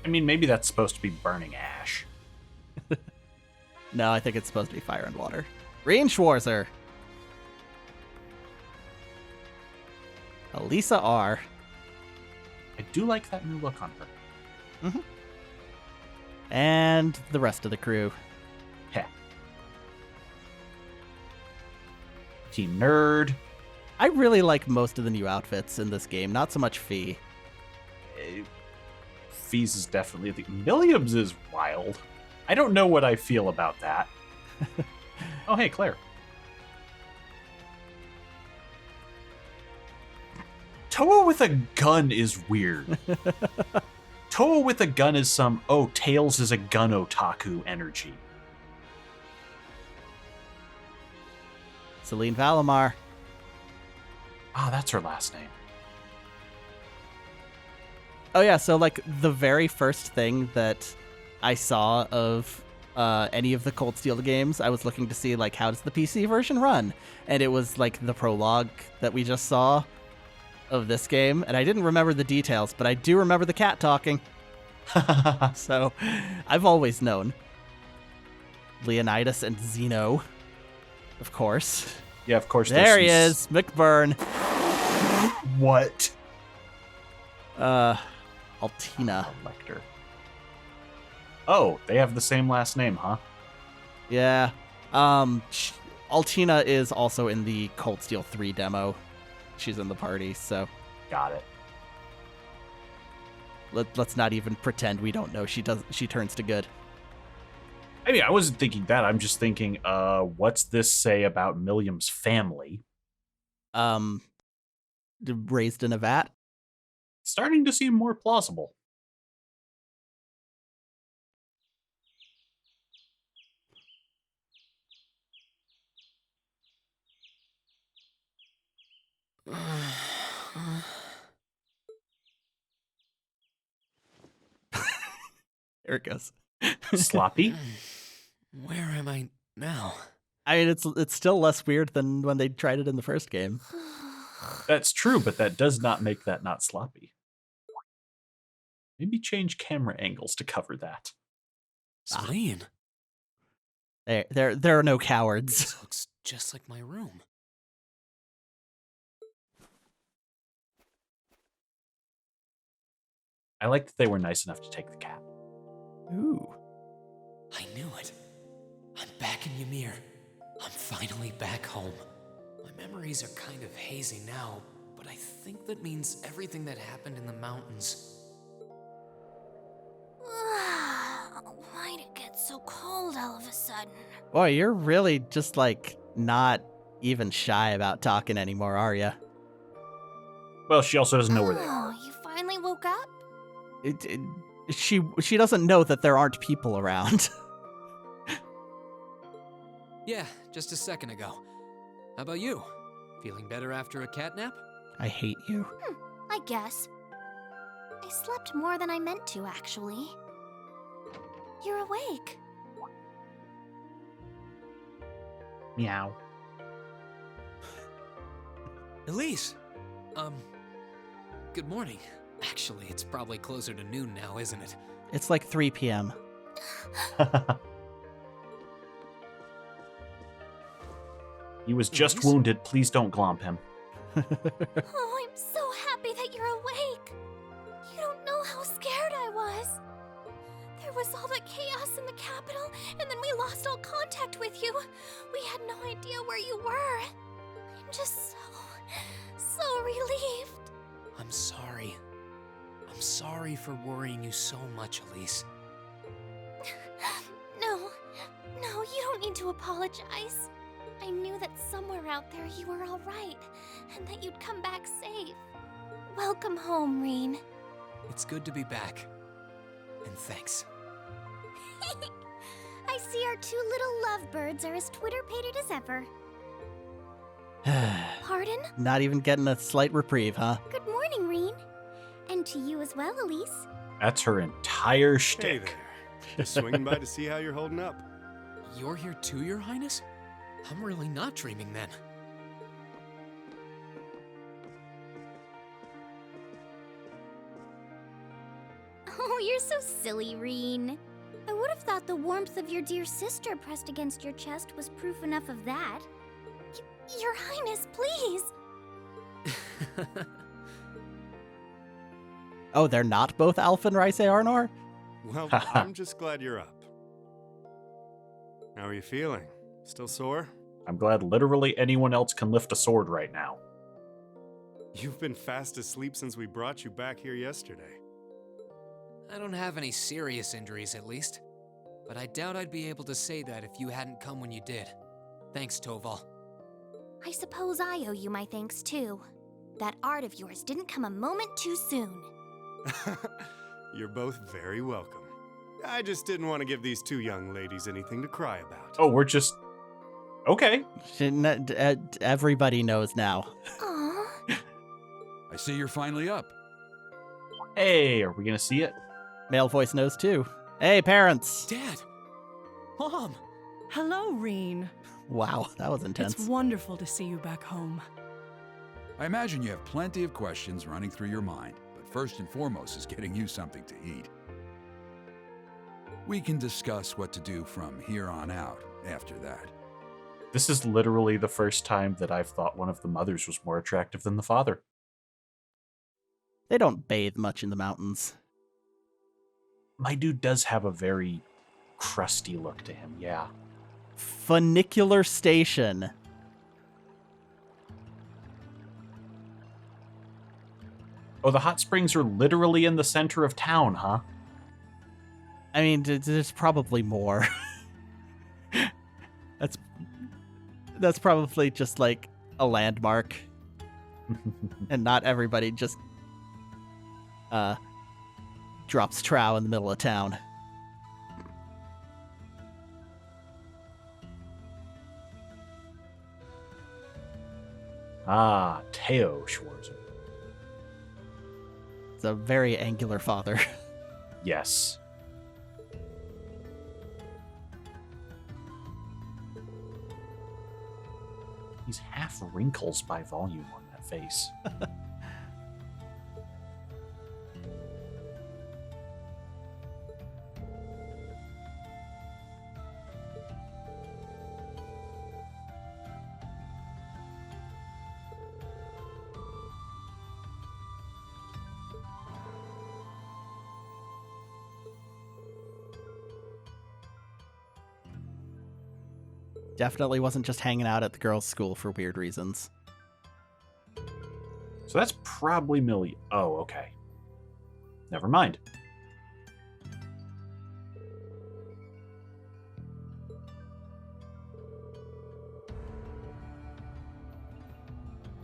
I mean, maybe that's supposed to be burning ash. No, I think it's supposed to be fire and water. Rean Schwarzer. Elisa R. I do like that new look on her. Mm-hmm. And the rest of the crew. Heh. Team Nerd. I really like most of the new outfits in this game, not so much Fee. Fee's is definitely the Milliams is wild. I don't know what I feel about that. Oh, hey, Claire. Toa with a gun is weird. Toa with a gun is some, oh, Tails is a gun otaku energy. Celine Valimar. Ah, that's her last name. Oh yeah, so like the very first thing that I saw of any of the Cold Steel games, I was looking to see like how does the PC version run, and it was like the prologue that we just saw of this game, and I didn't remember the details, but I do remember the cat talking. So I've always known. Leonidas and Zeno, of course. Yeah, of course. There he is, McBurn. What? Altina. Lecter. Oh, they have the same last name, huh? Yeah. Altina is also in the Cold Steel 3 demo. She's in the party, so. Got it. Let's not even pretend we don't know she turns to good. I mean, I wasn't thinking that. I'm just thinking, what's this say about Milliam's family? Raised in a vat? Starting to seem more plausible. There it goes. Sloppy? Where am I now? I mean, it's still less weird than when they tried it in the first game. That's true, but that does not make that not sloppy. Maybe change camera angles to cover that. Celine. There are no cowards. This looks just like my room. I like that they were nice enough to take the cat. Ooh. I knew it. I'm back in Ymir. I'm finally back home. My memories are kind of hazy now, but I think that means everything that happened in the mountains. Why'd it get so cold all of a sudden? Boy, you're really just like not even shy about talking anymore, are you? Well, she also doesn't know where they are. Oh, you finally woke up? She doesn't know that there aren't people around. Yeah, just a second ago. How about you? Feeling better after a cat nap? I hate you. I guess. I slept more than I meant to, actually. You're awake. Meow. Elise! Good morning. Actually, it's probably closer to noon now, isn't it? It's like 3 p.m. He was just wounded. Please don't glomp him. Oh, I'm so happy that you're awake. You don't know how scared I was. There was all that chaos in the capital, and then we lost all contact with you. We had no idea where you were. I'm just so relieved. I'm sorry. I'm sorry for worrying you so much, Elise. No, you don't need to apologize. I knew that somewhere out there you were all right, and that you'd come back safe. Welcome home, Rean. It's good to be back. And thanks. I see our two little lovebirds are as Twitter-pated as ever. Pardon? Not even getting a slight reprieve, huh? Good morning, Rean. And to you as well, Elise. That's her entire shtick. Hey there. Just swinging by to see how you're holding up. You're here too, Your Highness? I'm really not dreaming then. Oh, you're so silly, Rean. I would have thought the warmth of your dear sister pressed against your chest was proof enough of that. Your Highness, please! Oh, they're not both Alpha and Rice Arnor? Well, I'm just glad you're up. How are you feeling? Still sore? I'm glad literally anyone else can lift a sword right now. You've been fast asleep since we brought you back here yesterday. I don't have any serious injuries, at least. But I doubt I'd be able to say that if you hadn't come when you did. Thanks, Toval. I suppose I owe you my thanks, too. That art of yours didn't come a moment too soon. You're both very welcome. I just didn't want to give these two young ladies anything to cry about. Oh, we're just... Okay. Everybody knows now. Aww. I see you're finally up. Hey, are we gonna see it? Male voice knows too. Hey, parents! Dad! Mom! Hello, Rean. Wow, that was intense. It's wonderful to see you back home. I imagine you have plenty of questions running through your mind, but first and foremost is getting you something to eat. We can discuss what to do from here on out after that. This is literally the first time that I've thought one of the mothers was more attractive than the father. They don't bathe much in the mountains. My dude does have a very crusty look to him, yeah. Funicular Station. Oh, the hot springs are literally in the center of town, huh? I mean, there's probably more. That's probably just like a landmark. And not everybody just drops trow in the middle of town. Ah, Theo Schwarzer. It's a very angular father. Yes. He's half wrinkles by volume on that face. Definitely wasn't just hanging out at the girls' school for weird reasons. So that's probably Millie. Oh, okay. Never mind.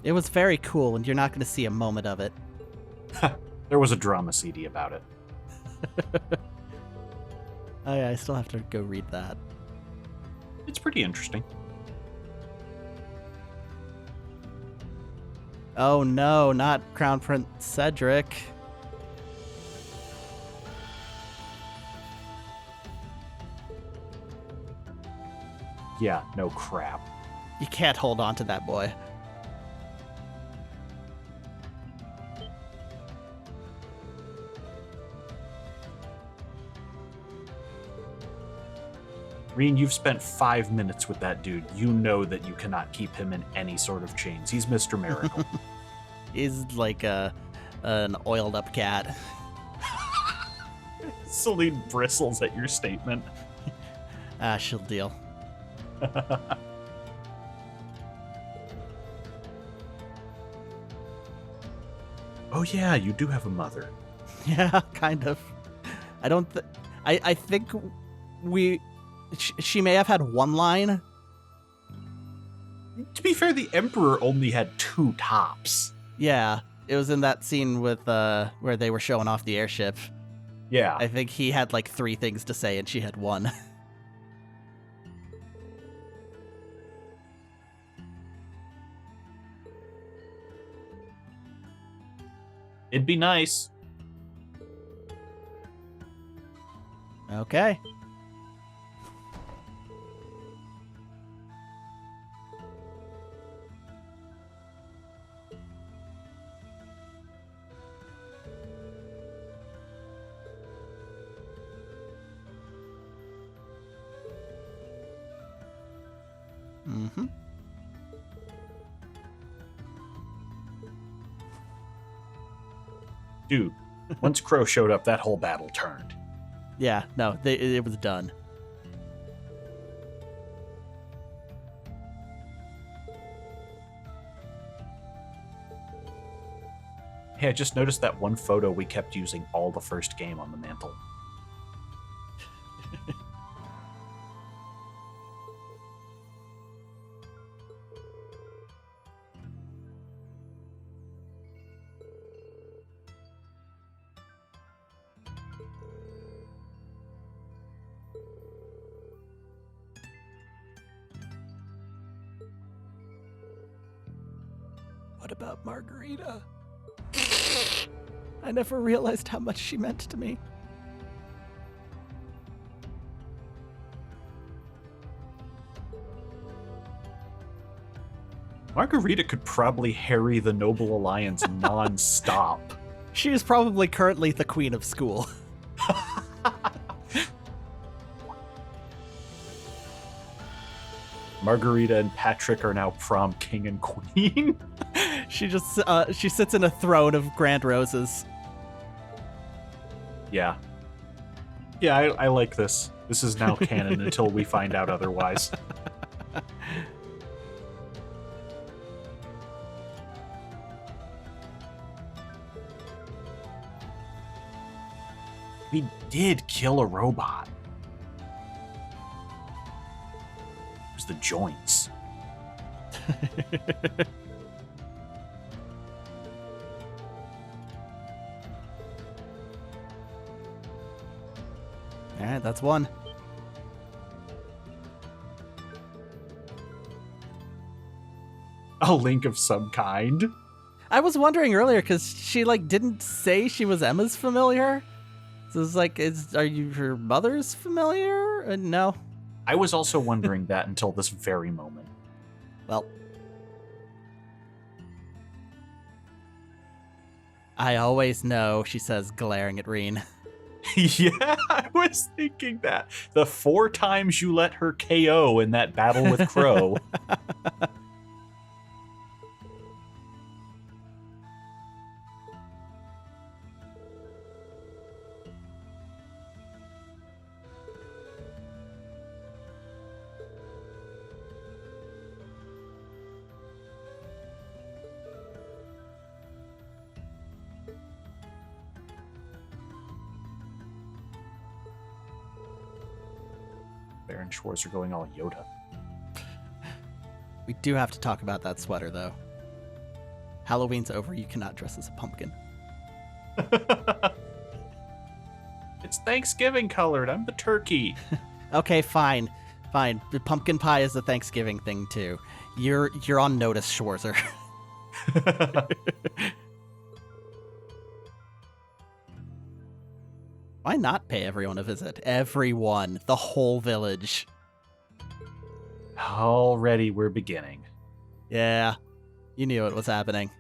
It was very cool, and you're not going to see a moment of it. There was a drama CD about it. Oh yeah, I still have to go read that. It's pretty interesting. Oh no, not Crown Prince Cedric. Yeah, no crap. You can't hold on to that boy. Rean, you've spent 5 minutes with that dude. You know that you cannot keep him in any sort of chains. He's Mr. Miracle. He's like an oiled up cat. Celine bristles at your statement. She'll deal. Oh yeah, you do have a mother. Yeah, kind of. I don't I think she may have had one line. To be fair, the Emperor only had 2 tops. Yeah, It was in that scene with where they were showing off the airship. Yeah. I think he had like 3 things to say and she had 1. It'd be nice. Okay. Mm-hmm. Dude, once Crow showed up, that whole battle turned. Yeah, no, it was done. Hey, I just noticed that one photo we kept using all the first game on the mantle. What about Margarita? I never realized how much she meant to me. Margarita could probably harry the Noble Alliance non-stop. She is probably currently the queen of school. Margarita and Patrick are now prom king and queen. She just she sits in a throne of grand roses. Yeah. Yeah, I like this. This is now canon until we find out otherwise. We did kill a robot. It was the joints. All right, that's 1. A link of some kind. I was wondering earlier because she like didn't say she was Emma's familiar. So it's like, are you her mother's familiar? No. I was also wondering that until this very moment. Well, I always know, she says, glaring at Rean. Yeah, I was thinking that. The 4 times you let her KO in that battle with Crow. Rean Schwarzer going all Yoda. We do have to talk about that sweater, though. Halloween's over. You cannot dress as a pumpkin. It's Thanksgiving colored. I'm the turkey. Okay, fine. Fine. The pumpkin pie is a Thanksgiving thing, too. You're on notice, Schwarzer. Why not pay everyone a visit? Everyone. The whole village. Already we're beginning. Yeah. You knew it was happening.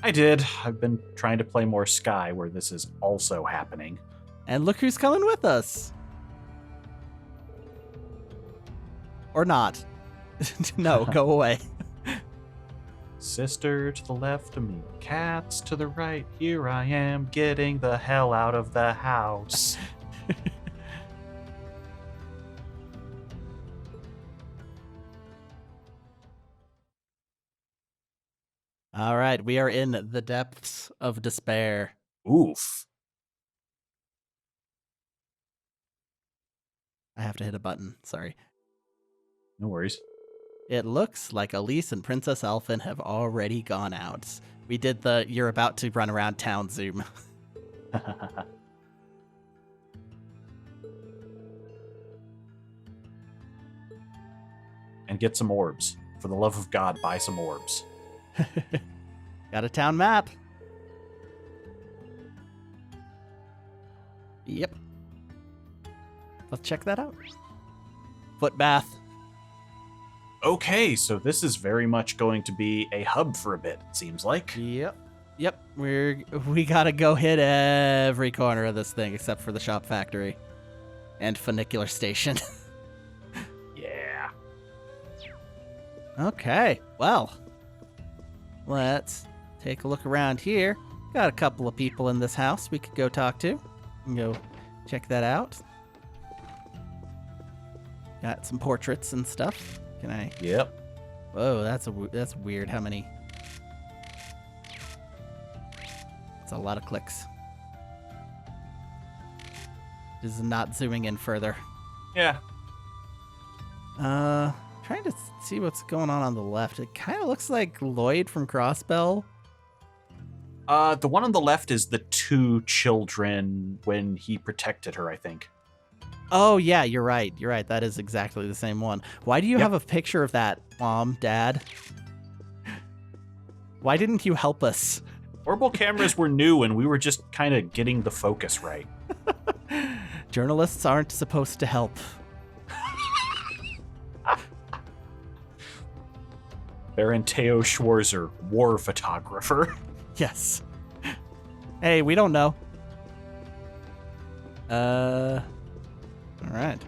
I did. I've been trying to play more Sky where this is also happening. And look who's coming with us. Or not. No, go away. Sister to the left of me, cats to the right. Here I am, getting the hell out of the house. All right, we are in the depths of despair. Oof. I have to hit a button. Sorry. No worries. It looks like Elise and Princess Elfin have already gone out. We did the you're about to run around town zoom. And get some orbs. For the love of God, buy some orbs. Got a town map. Yep. Let's check that out. Foot bath. Okay, so this is very much going to be a hub for a bit, it seems like. Yep. We gotta go hit every corner of this thing except for the shop factory and funicular station. Yeah. Okay, well, let's take a look around here. Got a couple of people in this house we could go talk to. We can go check that out. Got some portraits and stuff. Can I? Yep. Whoa, that's weird. How many? It's a lot of clicks. This is not zooming in further. Yeah. Trying to see what's going on the left. It kind of looks like Lloyd from Crossbell. The one on the left is the two children when he protected her, I think. Oh, yeah, you're right. That is exactly the same one. Why do you have a picture of that, Mom, Dad? Why didn't you help us? Orbital cameras were new, and we were just kind of getting the focus right. Journalists aren't supposed to help. Baron Teo Schwarzer, war photographer. Yes. Hey, we don't know. All right.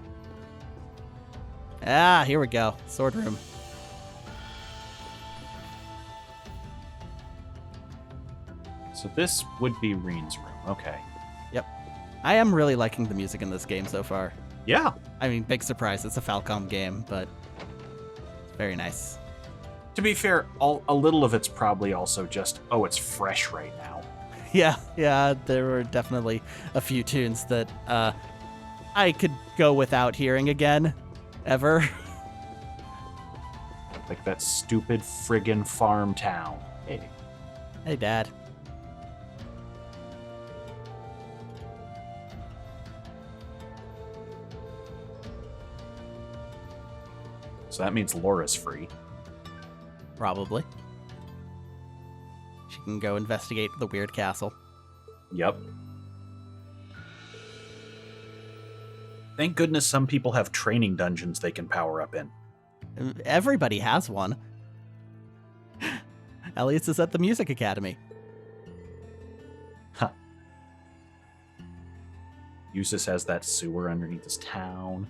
Ah, here we go. Sword room. So this would be Rean's room. Okay. Yep. I am really liking the music in this game so far. Yeah. I mean, big surprise. It's a Falcom game, but it's very nice. To be fair, a little of it's probably also just, oh, it's fresh right now. Yeah, there were definitely a few tunes that I could go without hearing again, ever. Like that stupid friggin' farm town. Hey, Dad. So that means Laura's free. Probably. She can go investigate the weird castle. Yep. Thank goodness some people have training dungeons they can power up in. Everybody has one. Elliot's is at the Music Academy. Huh. Eustace has that sewer underneath his town.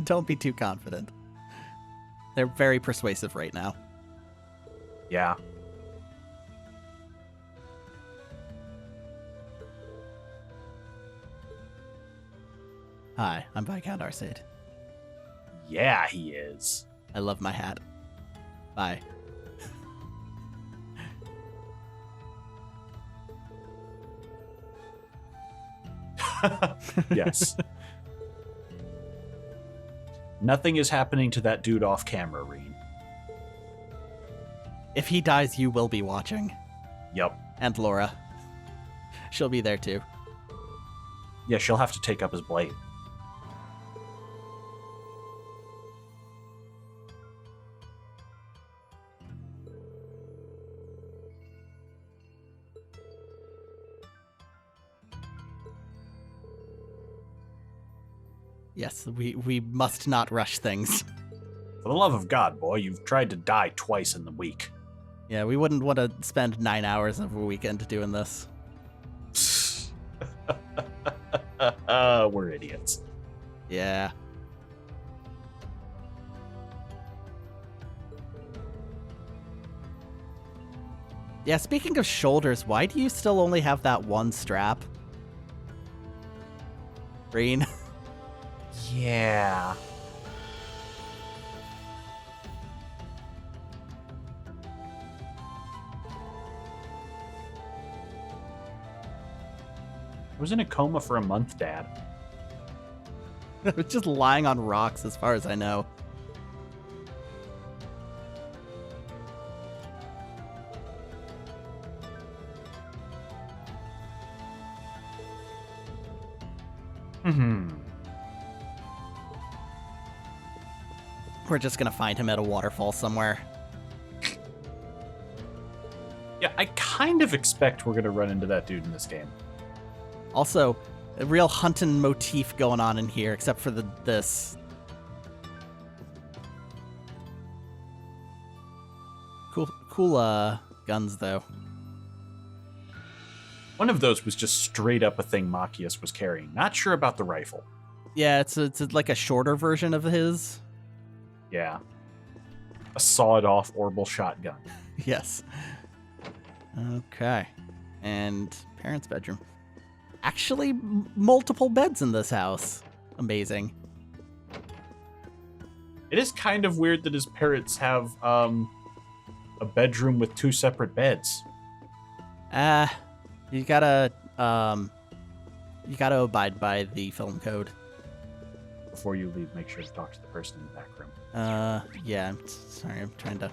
Don't be too confident. They're very persuasive right now. Yeah. Hi, I'm Viscount Arcade. Yeah, he is. I love my hat. Bye. Yes. Nothing is happening to that dude off camera, Rean. If he dies, you will be watching. Yep. And Laura. She'll be there too. Yeah, she'll have to take up his blade. Yes, we must not rush things. For the love of God, boy, you've tried to die twice in the week. Yeah, we wouldn't want to spend 9 hours of a weekend doing this. We're idiots. Yeah. Yeah, speaking of shoulders, why do you still only have that one strap? Rean? Yeah. I was in a coma for a month, Dad. It's just lying on rocks as far as I know. We're just gonna find him at a waterfall somewhere. Yeah, I kind of expect we're gonna run into that dude in this game. Also, a real hunting motif going on in here, except for this. Cool guns, though. One of those was just straight up a thing Machias was carrying. Not sure about the rifle. Yeah, it's like a shorter version of his. Yeah. A sawed-off orbital shotgun. Yes. Okay. And parents' bedroom. Actually, multiple beds in this house. Amazing. It is kind of weird that his parents have a bedroom with 2 separate beds. You gotta abide by the film code. Before you leave, make sure to talk to the person in the back room. Yeah, I'm sorry, I'm trying to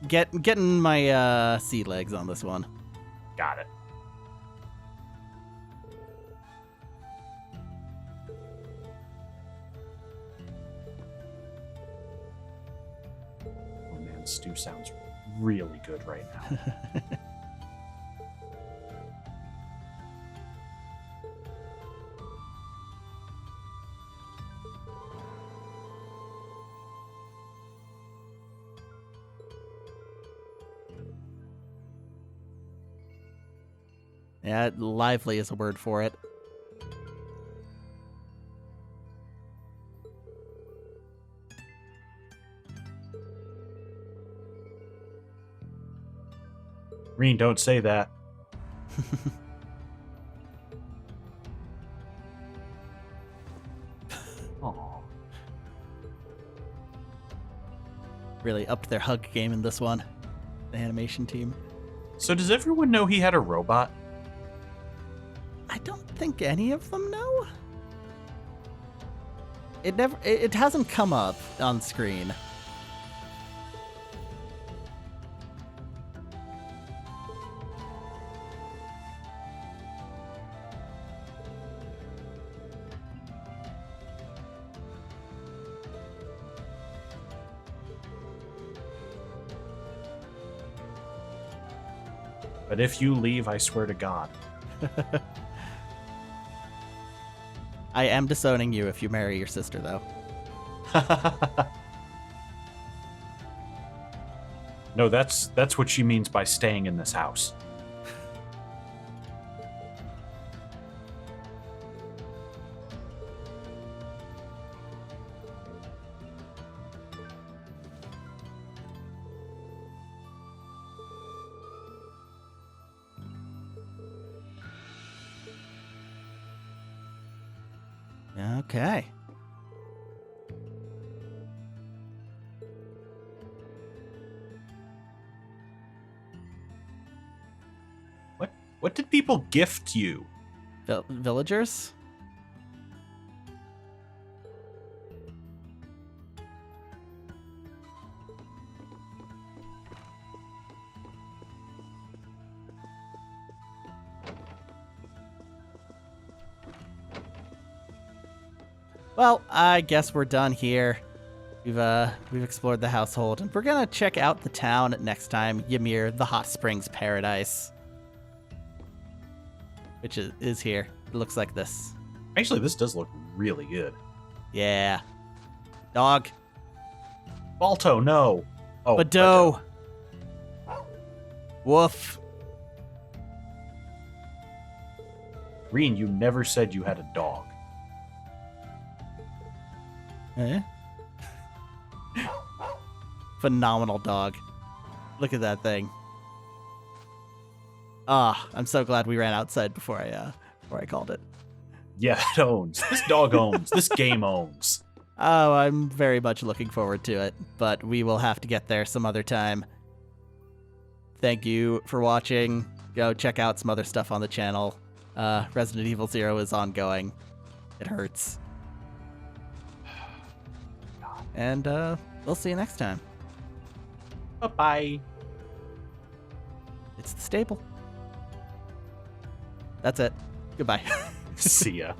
getting my sea legs on this one. Got it. Oh man, stew sounds really good right now. Yeah, lively is a word for it. Rean, don't say that. Aww. Really upped their hug game in this one. The animation team. So does everyone know he had a robot? I don't think any of them know. It hasn't come up on screen. But if you leave, I swear to God. I am disowning you if you marry your sister, though. No, that's what she means by staying in this house. Okay. What did people gift you? Villagers? Well, I guess we're done here. We've explored the household, and we're gonna check out the town next time. Ymir, the hot springs paradise, which is here. It looks like this. Actually, this does look really good. Yeah. Dog. Balto, no. Oh, Bado. Woof. Rean, you never said you had a dog. Eh? Phenomenal dog. Look at that thing. I'm so glad we ran outside before I called it. Yeah, it owns. This dog owns. This game owns. Oh, I'm very much looking forward to it, but we will have to get there some other time. Thank you for watching. Go check out some other stuff on the channel. Resident Evil 0 is ongoing. It hurts. And we'll see you next time. Bye-bye. It's the staple. That's it. Goodbye. See ya.